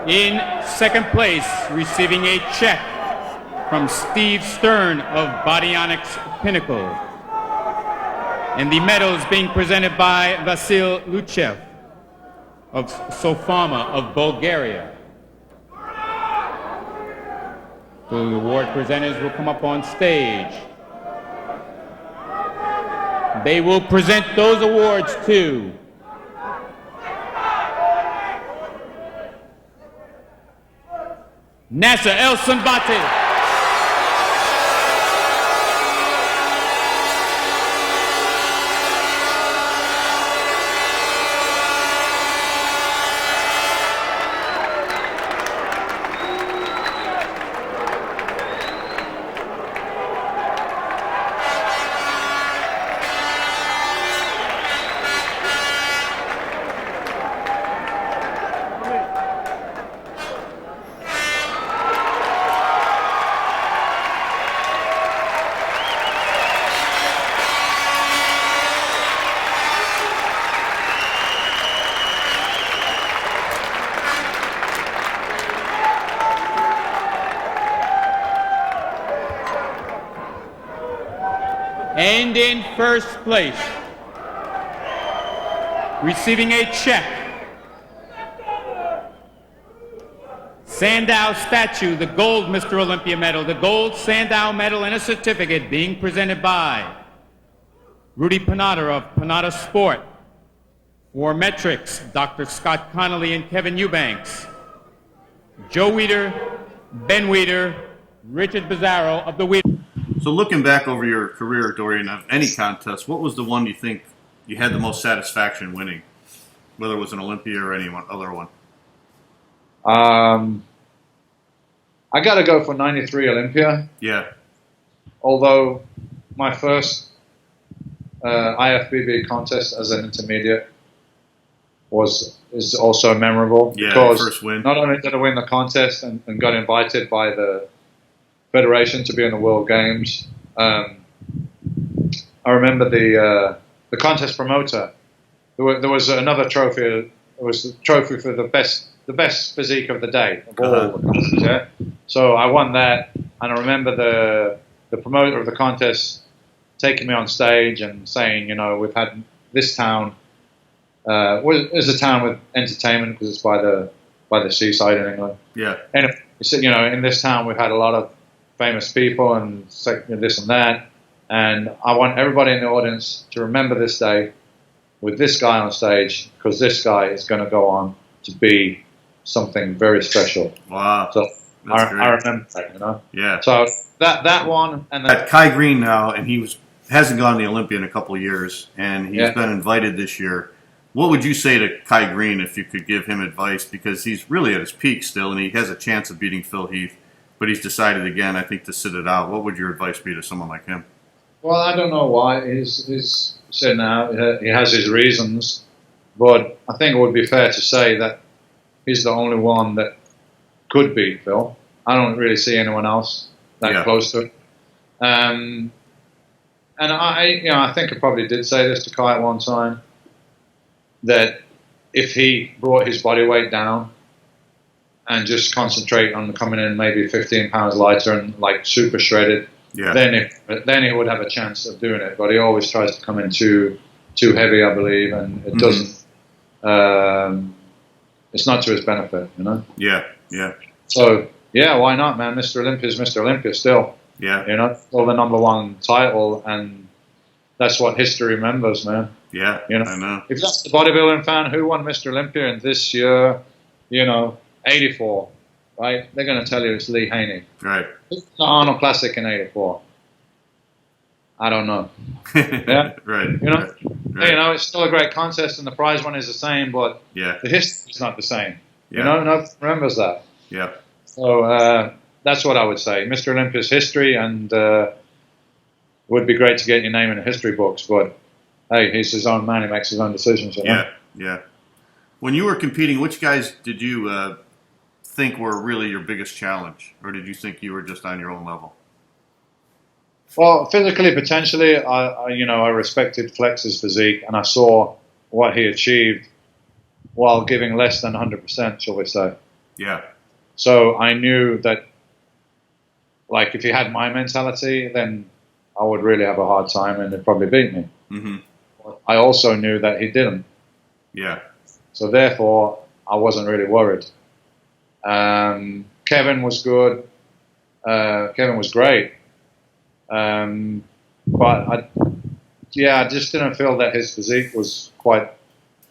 In second place, receiving a check from Steve Stern of Bodyonics Pinnacle. And the medals being presented by Vasil Luchev of Sofama of Bulgaria. So the award presenters will come up on stage. They will present those awards to Nasser El Sanbate. And in first place, receiving a check, Sandow statue, the gold Mr. Olympia medal, the gold Sandow medal and a certificate being presented by Rudy Panada of Panada Sport, for metrics, Dr. Scott Connolly and Kevin Eubanks, Joe Weeder, Ben Weeder, Richard Bizzarro of the Weeder. So looking back over your career, Dorian, of any contest, what was the one you think you had the most satisfaction winning, whether it was an Olympia or any other one? I got to go for 93 Olympia. Yeah. Although my first IFBB contest as an intermediate is also memorable. Yeah, because first win. Not only did I win the contest and got invited by the Federation to be in the World Games. I remember the contest promoter. There was another trophy. It was the trophy for the best physique of the day of all the contests. Yeah. So I won that, and I remember the promoter of the contest taking me on stage and saying, you know, we've had this town. Is a town with entertainment because it's by the seaside in England. Yeah. And he said, you know, in this town we've had a lot of famous people and this and that, and I want everybody in the audience to remember this day with this guy on stage, because this guy is going to go on to be something very special. Wow. So I remember that, you know. Yeah. So that one, and then at Kai Green now, and hasn't gone to the Olympia in a couple of years, and he's been invited this year. What would you say to Kai Green if you could give him advice, because he's really at his peak still, and he has a chance of beating Phil Heath? But he's decided again, I think, to sit it out. What would your advice be to someone like him? Well, I don't know why he's sitting out. He has his reasons, but I think it would be fair to say that he's the only one that could beat Phil. I don't really see anyone else that close to it. And I think I probably did say this to Kai at one time, that if he brought his body weight down and just concentrate on coming in maybe 15 pounds lighter and like super shredded, then he would have a chance of doing it. But he always tries to come in too heavy, I believe, and it doesn't. It's not to his benefit, you know. Yeah, yeah. So yeah, why not, man? Mr. Olympia is Mr. Olympia still. Yeah. You know, still the #1 title, and that's what history remembers, man. Yeah, you know, I know. If that's the bodybuilding fan, who won Mr. Olympia in this year, you know, 84, right? They're going to tell you it's Lee Haney. Right. It's the Arnold Classic in 84. I don't know. Yeah? Right. You know? Right. You know, it's still a great contest and the prize money is the same, but the history is not the same. Yeah. You know, no one remembers that. Yeah. So that's what I would say. Mr. Olympia's history, and would be great to get your name in the history books, but hey, he's his own man. He makes his own decisions. You know? Yeah, yeah. When you were competing, which guys did you think were really your biggest challenge, or did you think you were just on your own level? Well, physically, potentially, I respected Flex's physique, and I saw what he achieved while giving less than 100%, shall we say. Yeah. So I knew that, like, if he had my mentality, then I would really have a hard time and he'd probably beat me. Mm-hmm. I also knew that he didn't. Yeah. So therefore, I wasn't really worried. Kevin was good. Kevin was great. But I just didn't feel that his physique was quite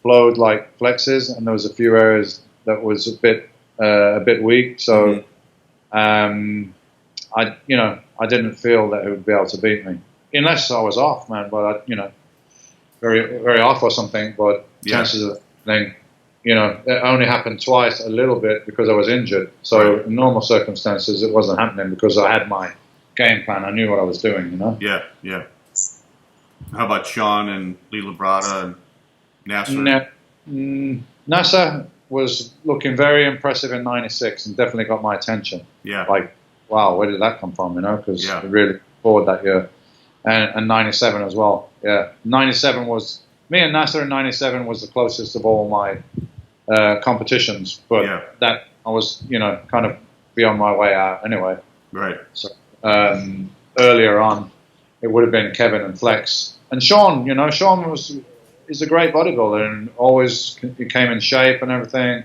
flowed like Flex's, and there was a few areas that was a bit weak. So, I didn't feel that he would be able to beat me unless I was off, man. But very very off or something. But chances of thing, it only happened twice a little bit because I was injured. So in normal circumstances, it wasn't happening because I had my game plan. I knew what I was doing, Yeah, yeah. How about Sean and Lee Labrada and Nasser? Nasser was looking very impressive in '96 and definitely got my attention. Yeah. Like, wow, where did that come from, because he really forward that year. And 97 as well. Yeah. 97 was, me and Nasser in 97 was the closest of all my competitions. But that, I was, kind of beyond my way out anyway. Right. So earlier on, it would have been Kevin and Flex. And Sean, Sean is a great bodybuilder and always he came in shape and everything.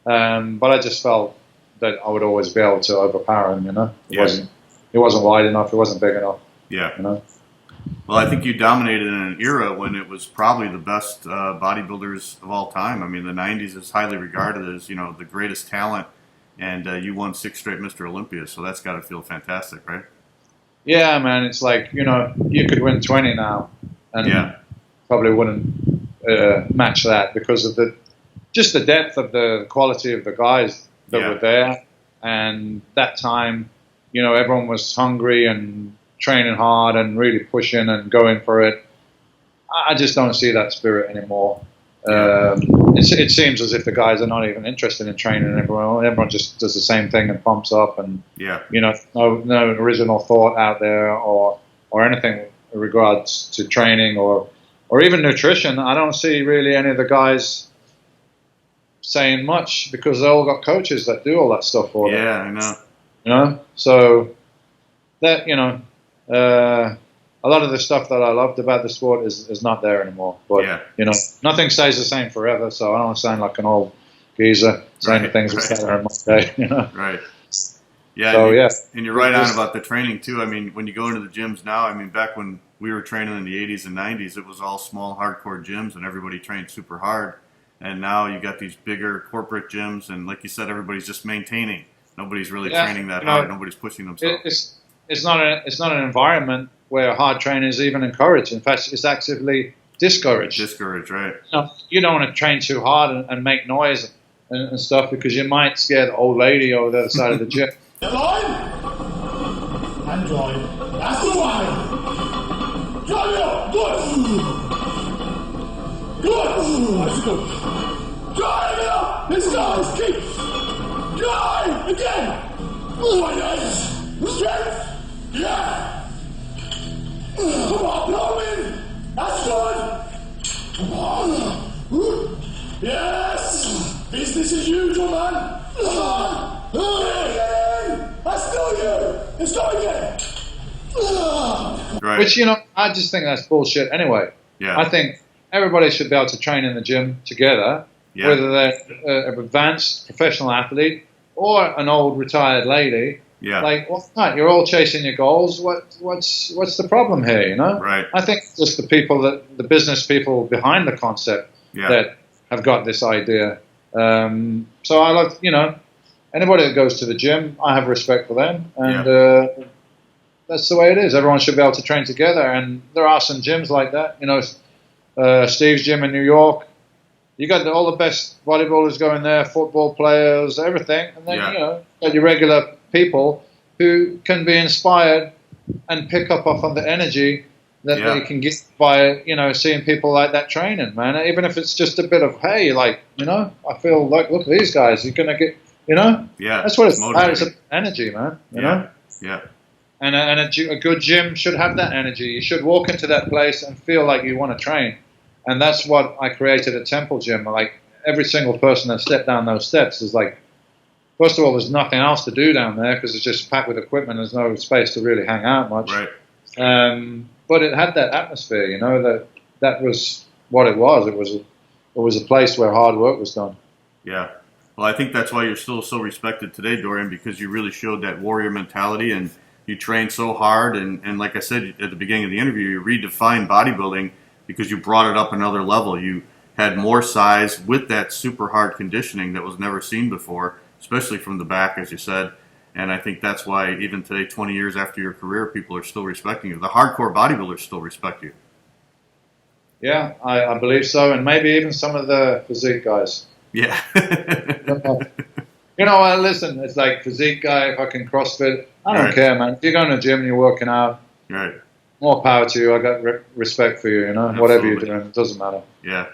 But I just felt that I would always be able to overpower him, He wasn't wide enough, he wasn't big enough. Yeah. Well, I think you dominated in an era when it was probably the best bodybuilders of all time. I mean, the 90s is highly regarded as, the greatest talent, and you won 6 straight Mr. Olympia, so that's got to feel fantastic, right? Yeah, man, it's like, you could win 20 now, and probably wouldn't match that because of the depth of the quality of the guys that were there, and that time, everyone was hungry and training hard and really pushing and going for it. I just don't see that spirit anymore. It seems as if the guys are not even interested in training. Everyone just does the same thing and pumps up, and no original thought out there or anything in regards to training or even nutrition. I don't see really any of the guys saying much because they all got coaches that do all that stuff for them. Yeah, I know. So that a lot of the stuff that I loved about the sport is not there anymore. But nothing stays the same forever. So I don't want to sound like an old geezer saying things that better in my day. Right. Yeah. So, and you're right on about the training too. I mean, when you go into the gyms now, I mean, back when we were training in the 80s and 90s, it was all small, hardcore gyms, and everybody trained super hard. And now you got these bigger corporate gyms, and like you said, everybody's just maintaining. Nobody's really training that hard. Nobody's pushing themselves. It's not an environment where hard training is even encouraged. In fact, it's actively discouraged. Discouraged, right? You don't want to train too hard and make noise and stuff because you might scare the old lady over the other side of the gym. Join and join. That's the line. Join up. Good. Let's go. Join it up. Let's go. Let's keep. Join again. Oh, yes. Strength. Yeah. Come on, blow in. That's good. Come on. Yes. Business as usual, man. Come on. Again. That's still you. Let's go again. Right. Which, I just think that's bullshit anyway. Yeah. I think everybody should be able to train in the gym together, whether they're an advanced professional athlete or an old retired lady. Yeah. Like, what's not? You're all chasing your goals. What's the problem here? Right. I think it's just the business people behind the concept that have got this idea. So I like, anybody that goes to the gym, I have respect for them, and that's the way it is. Everyone should be able to train together, and there are some gyms like that. Steve's gym in New York. You got all the best bodybuilders going there, football players, everything, and then got your regular people who can be inspired and pick up off on the energy that they can get by seeing people like that training, man. Even if it's just a bit of I feel like, look at these guys. You're gonna get that's what it's about. It's energy, man. You know. Yeah. And a good gym should have that energy. You should walk into that place and feel like you want to train. And that's what I created at Temple Gym. Like every single person that stepped down those steps is like, first of all, there's nothing else to do down there because it's just packed with equipment. There's no space to really hang out much. Right. But it had that atmosphere, you know, that was what it was. It was a place where hard work was done. Yeah. Well, I think that's why you're still so respected today, Dorian, because you really showed that warrior mentality and you trained so hard. And like I said at the beginning of the interview, you redefined bodybuilding because you brought it up another level. You had more size with that super hard conditioning that was never seen before, especially from the back, as you said. And I think that's why even today, 20 years after your career, people are still respecting you. The hardcore bodybuilders still respect you. Yeah, I believe so. And maybe even some of the physique guys. Yeah. You know, listen, it's like physique guy, fucking CrossFit. I don't care, man. If you're going to the gym and you're working out, right, more power to you. I got respect for you, you know. Absolutely. Whatever you're doing, it doesn't matter. Yeah.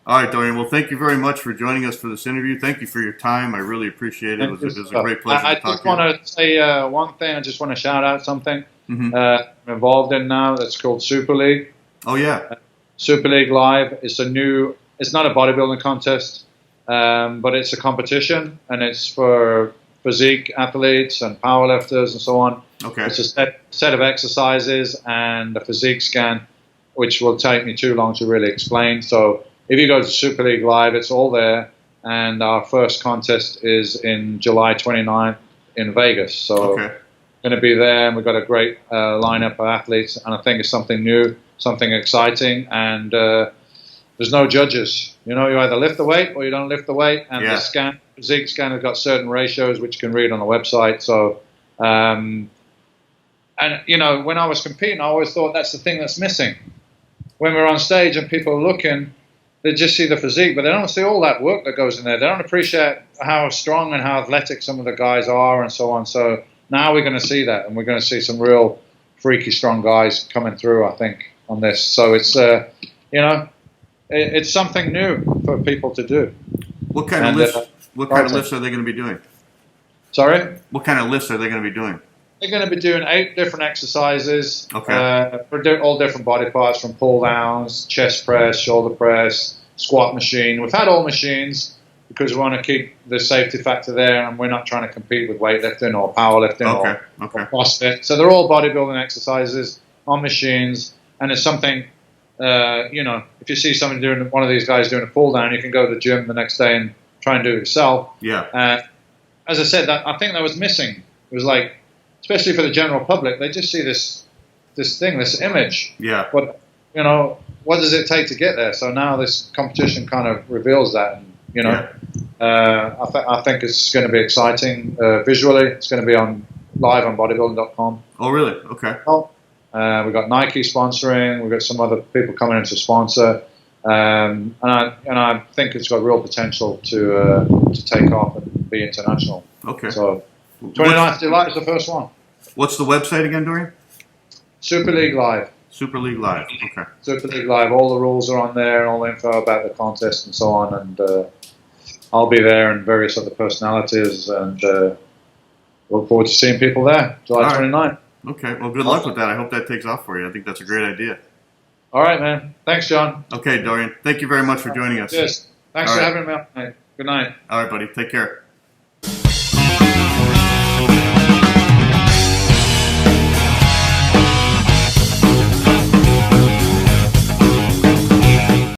All right, Dorian. Well, thank you very much for joining us for this interview. Thank you for your time. I really appreciate it. It was a great pleasure to talk to you. I just want to say one thing. I just want to shout out something I'm involved in now that's called Super League. Oh, yeah. Super League Live. It's not a bodybuilding contest, but it's a competition, and it's for physique athletes and powerlifters and so on. Okay. It's a set of exercises and a physique scan, which will take me too long to really explain. So if you go to Super League Live, it's all there. And our first contest is in July 29th in Vegas. So going to be there, and we've got a great lineup of athletes. And I think it's something new, something exciting. And there's no judges. You know, you either lift the weight or you don't lift the weight. And the physique scan has got certain ratios, which you can read on the website. So, and, you know, when I was competing, I always thought that's the thing that's missing. When we're on stage and people are looking, they just see the physique, but they don't see all that work that goes in there. They don't appreciate how strong and how athletic some of the guys are and so on. So now we're going to see that, and we're going to see some real freaky strong guys coming through, I think, on this. So it's, you know, it's something new for people to do. What kind of lifts are they going to be doing? Sorry? What kind of lifts are they going to be doing? They're going to be doing 8 different exercises for all different body parts, from pull downs, chest press, shoulder press, squat machine. We've had all machines because we want to keep the safety factor there, and we're not trying to compete with weightlifting or powerlifting or CrossFit. So they're all bodybuilding exercises on machines, and it's something, you know, if you see somebody doing, one of these guys doing a pull down, you can go to the gym the next day and try and do it yourself. Yeah. As I said, I think that was missing. It was like, especially for the general public, they just see this image. Yeah. But, you know, what does it take to get there? So now this competition kind of reveals that. And, you know, I think it's going to be exciting visually. It's going to be live on bodybuilding.com. Oh, really? Okay. We've got Nike sponsoring. We've got some other people coming in to sponsor. And I think it's got real potential to take off and be international. Okay. So 29th July is the first one. What's the website again, Dorian? Super League Live. Super League Live. Okay. Super League Live. All the rules are on there, and all the info about the contest and so on. And I'll be there, and various other personalities, and look forward to seeing people there, July 29th. Okay. Well, good luck with that. I hope that takes off for you. I think that's a great idea. All right, man. Thanks, John. Okay, Dorian. Thank you very much for joining us. Yes. Thanks for having me on. Good night. All right, buddy. Take care.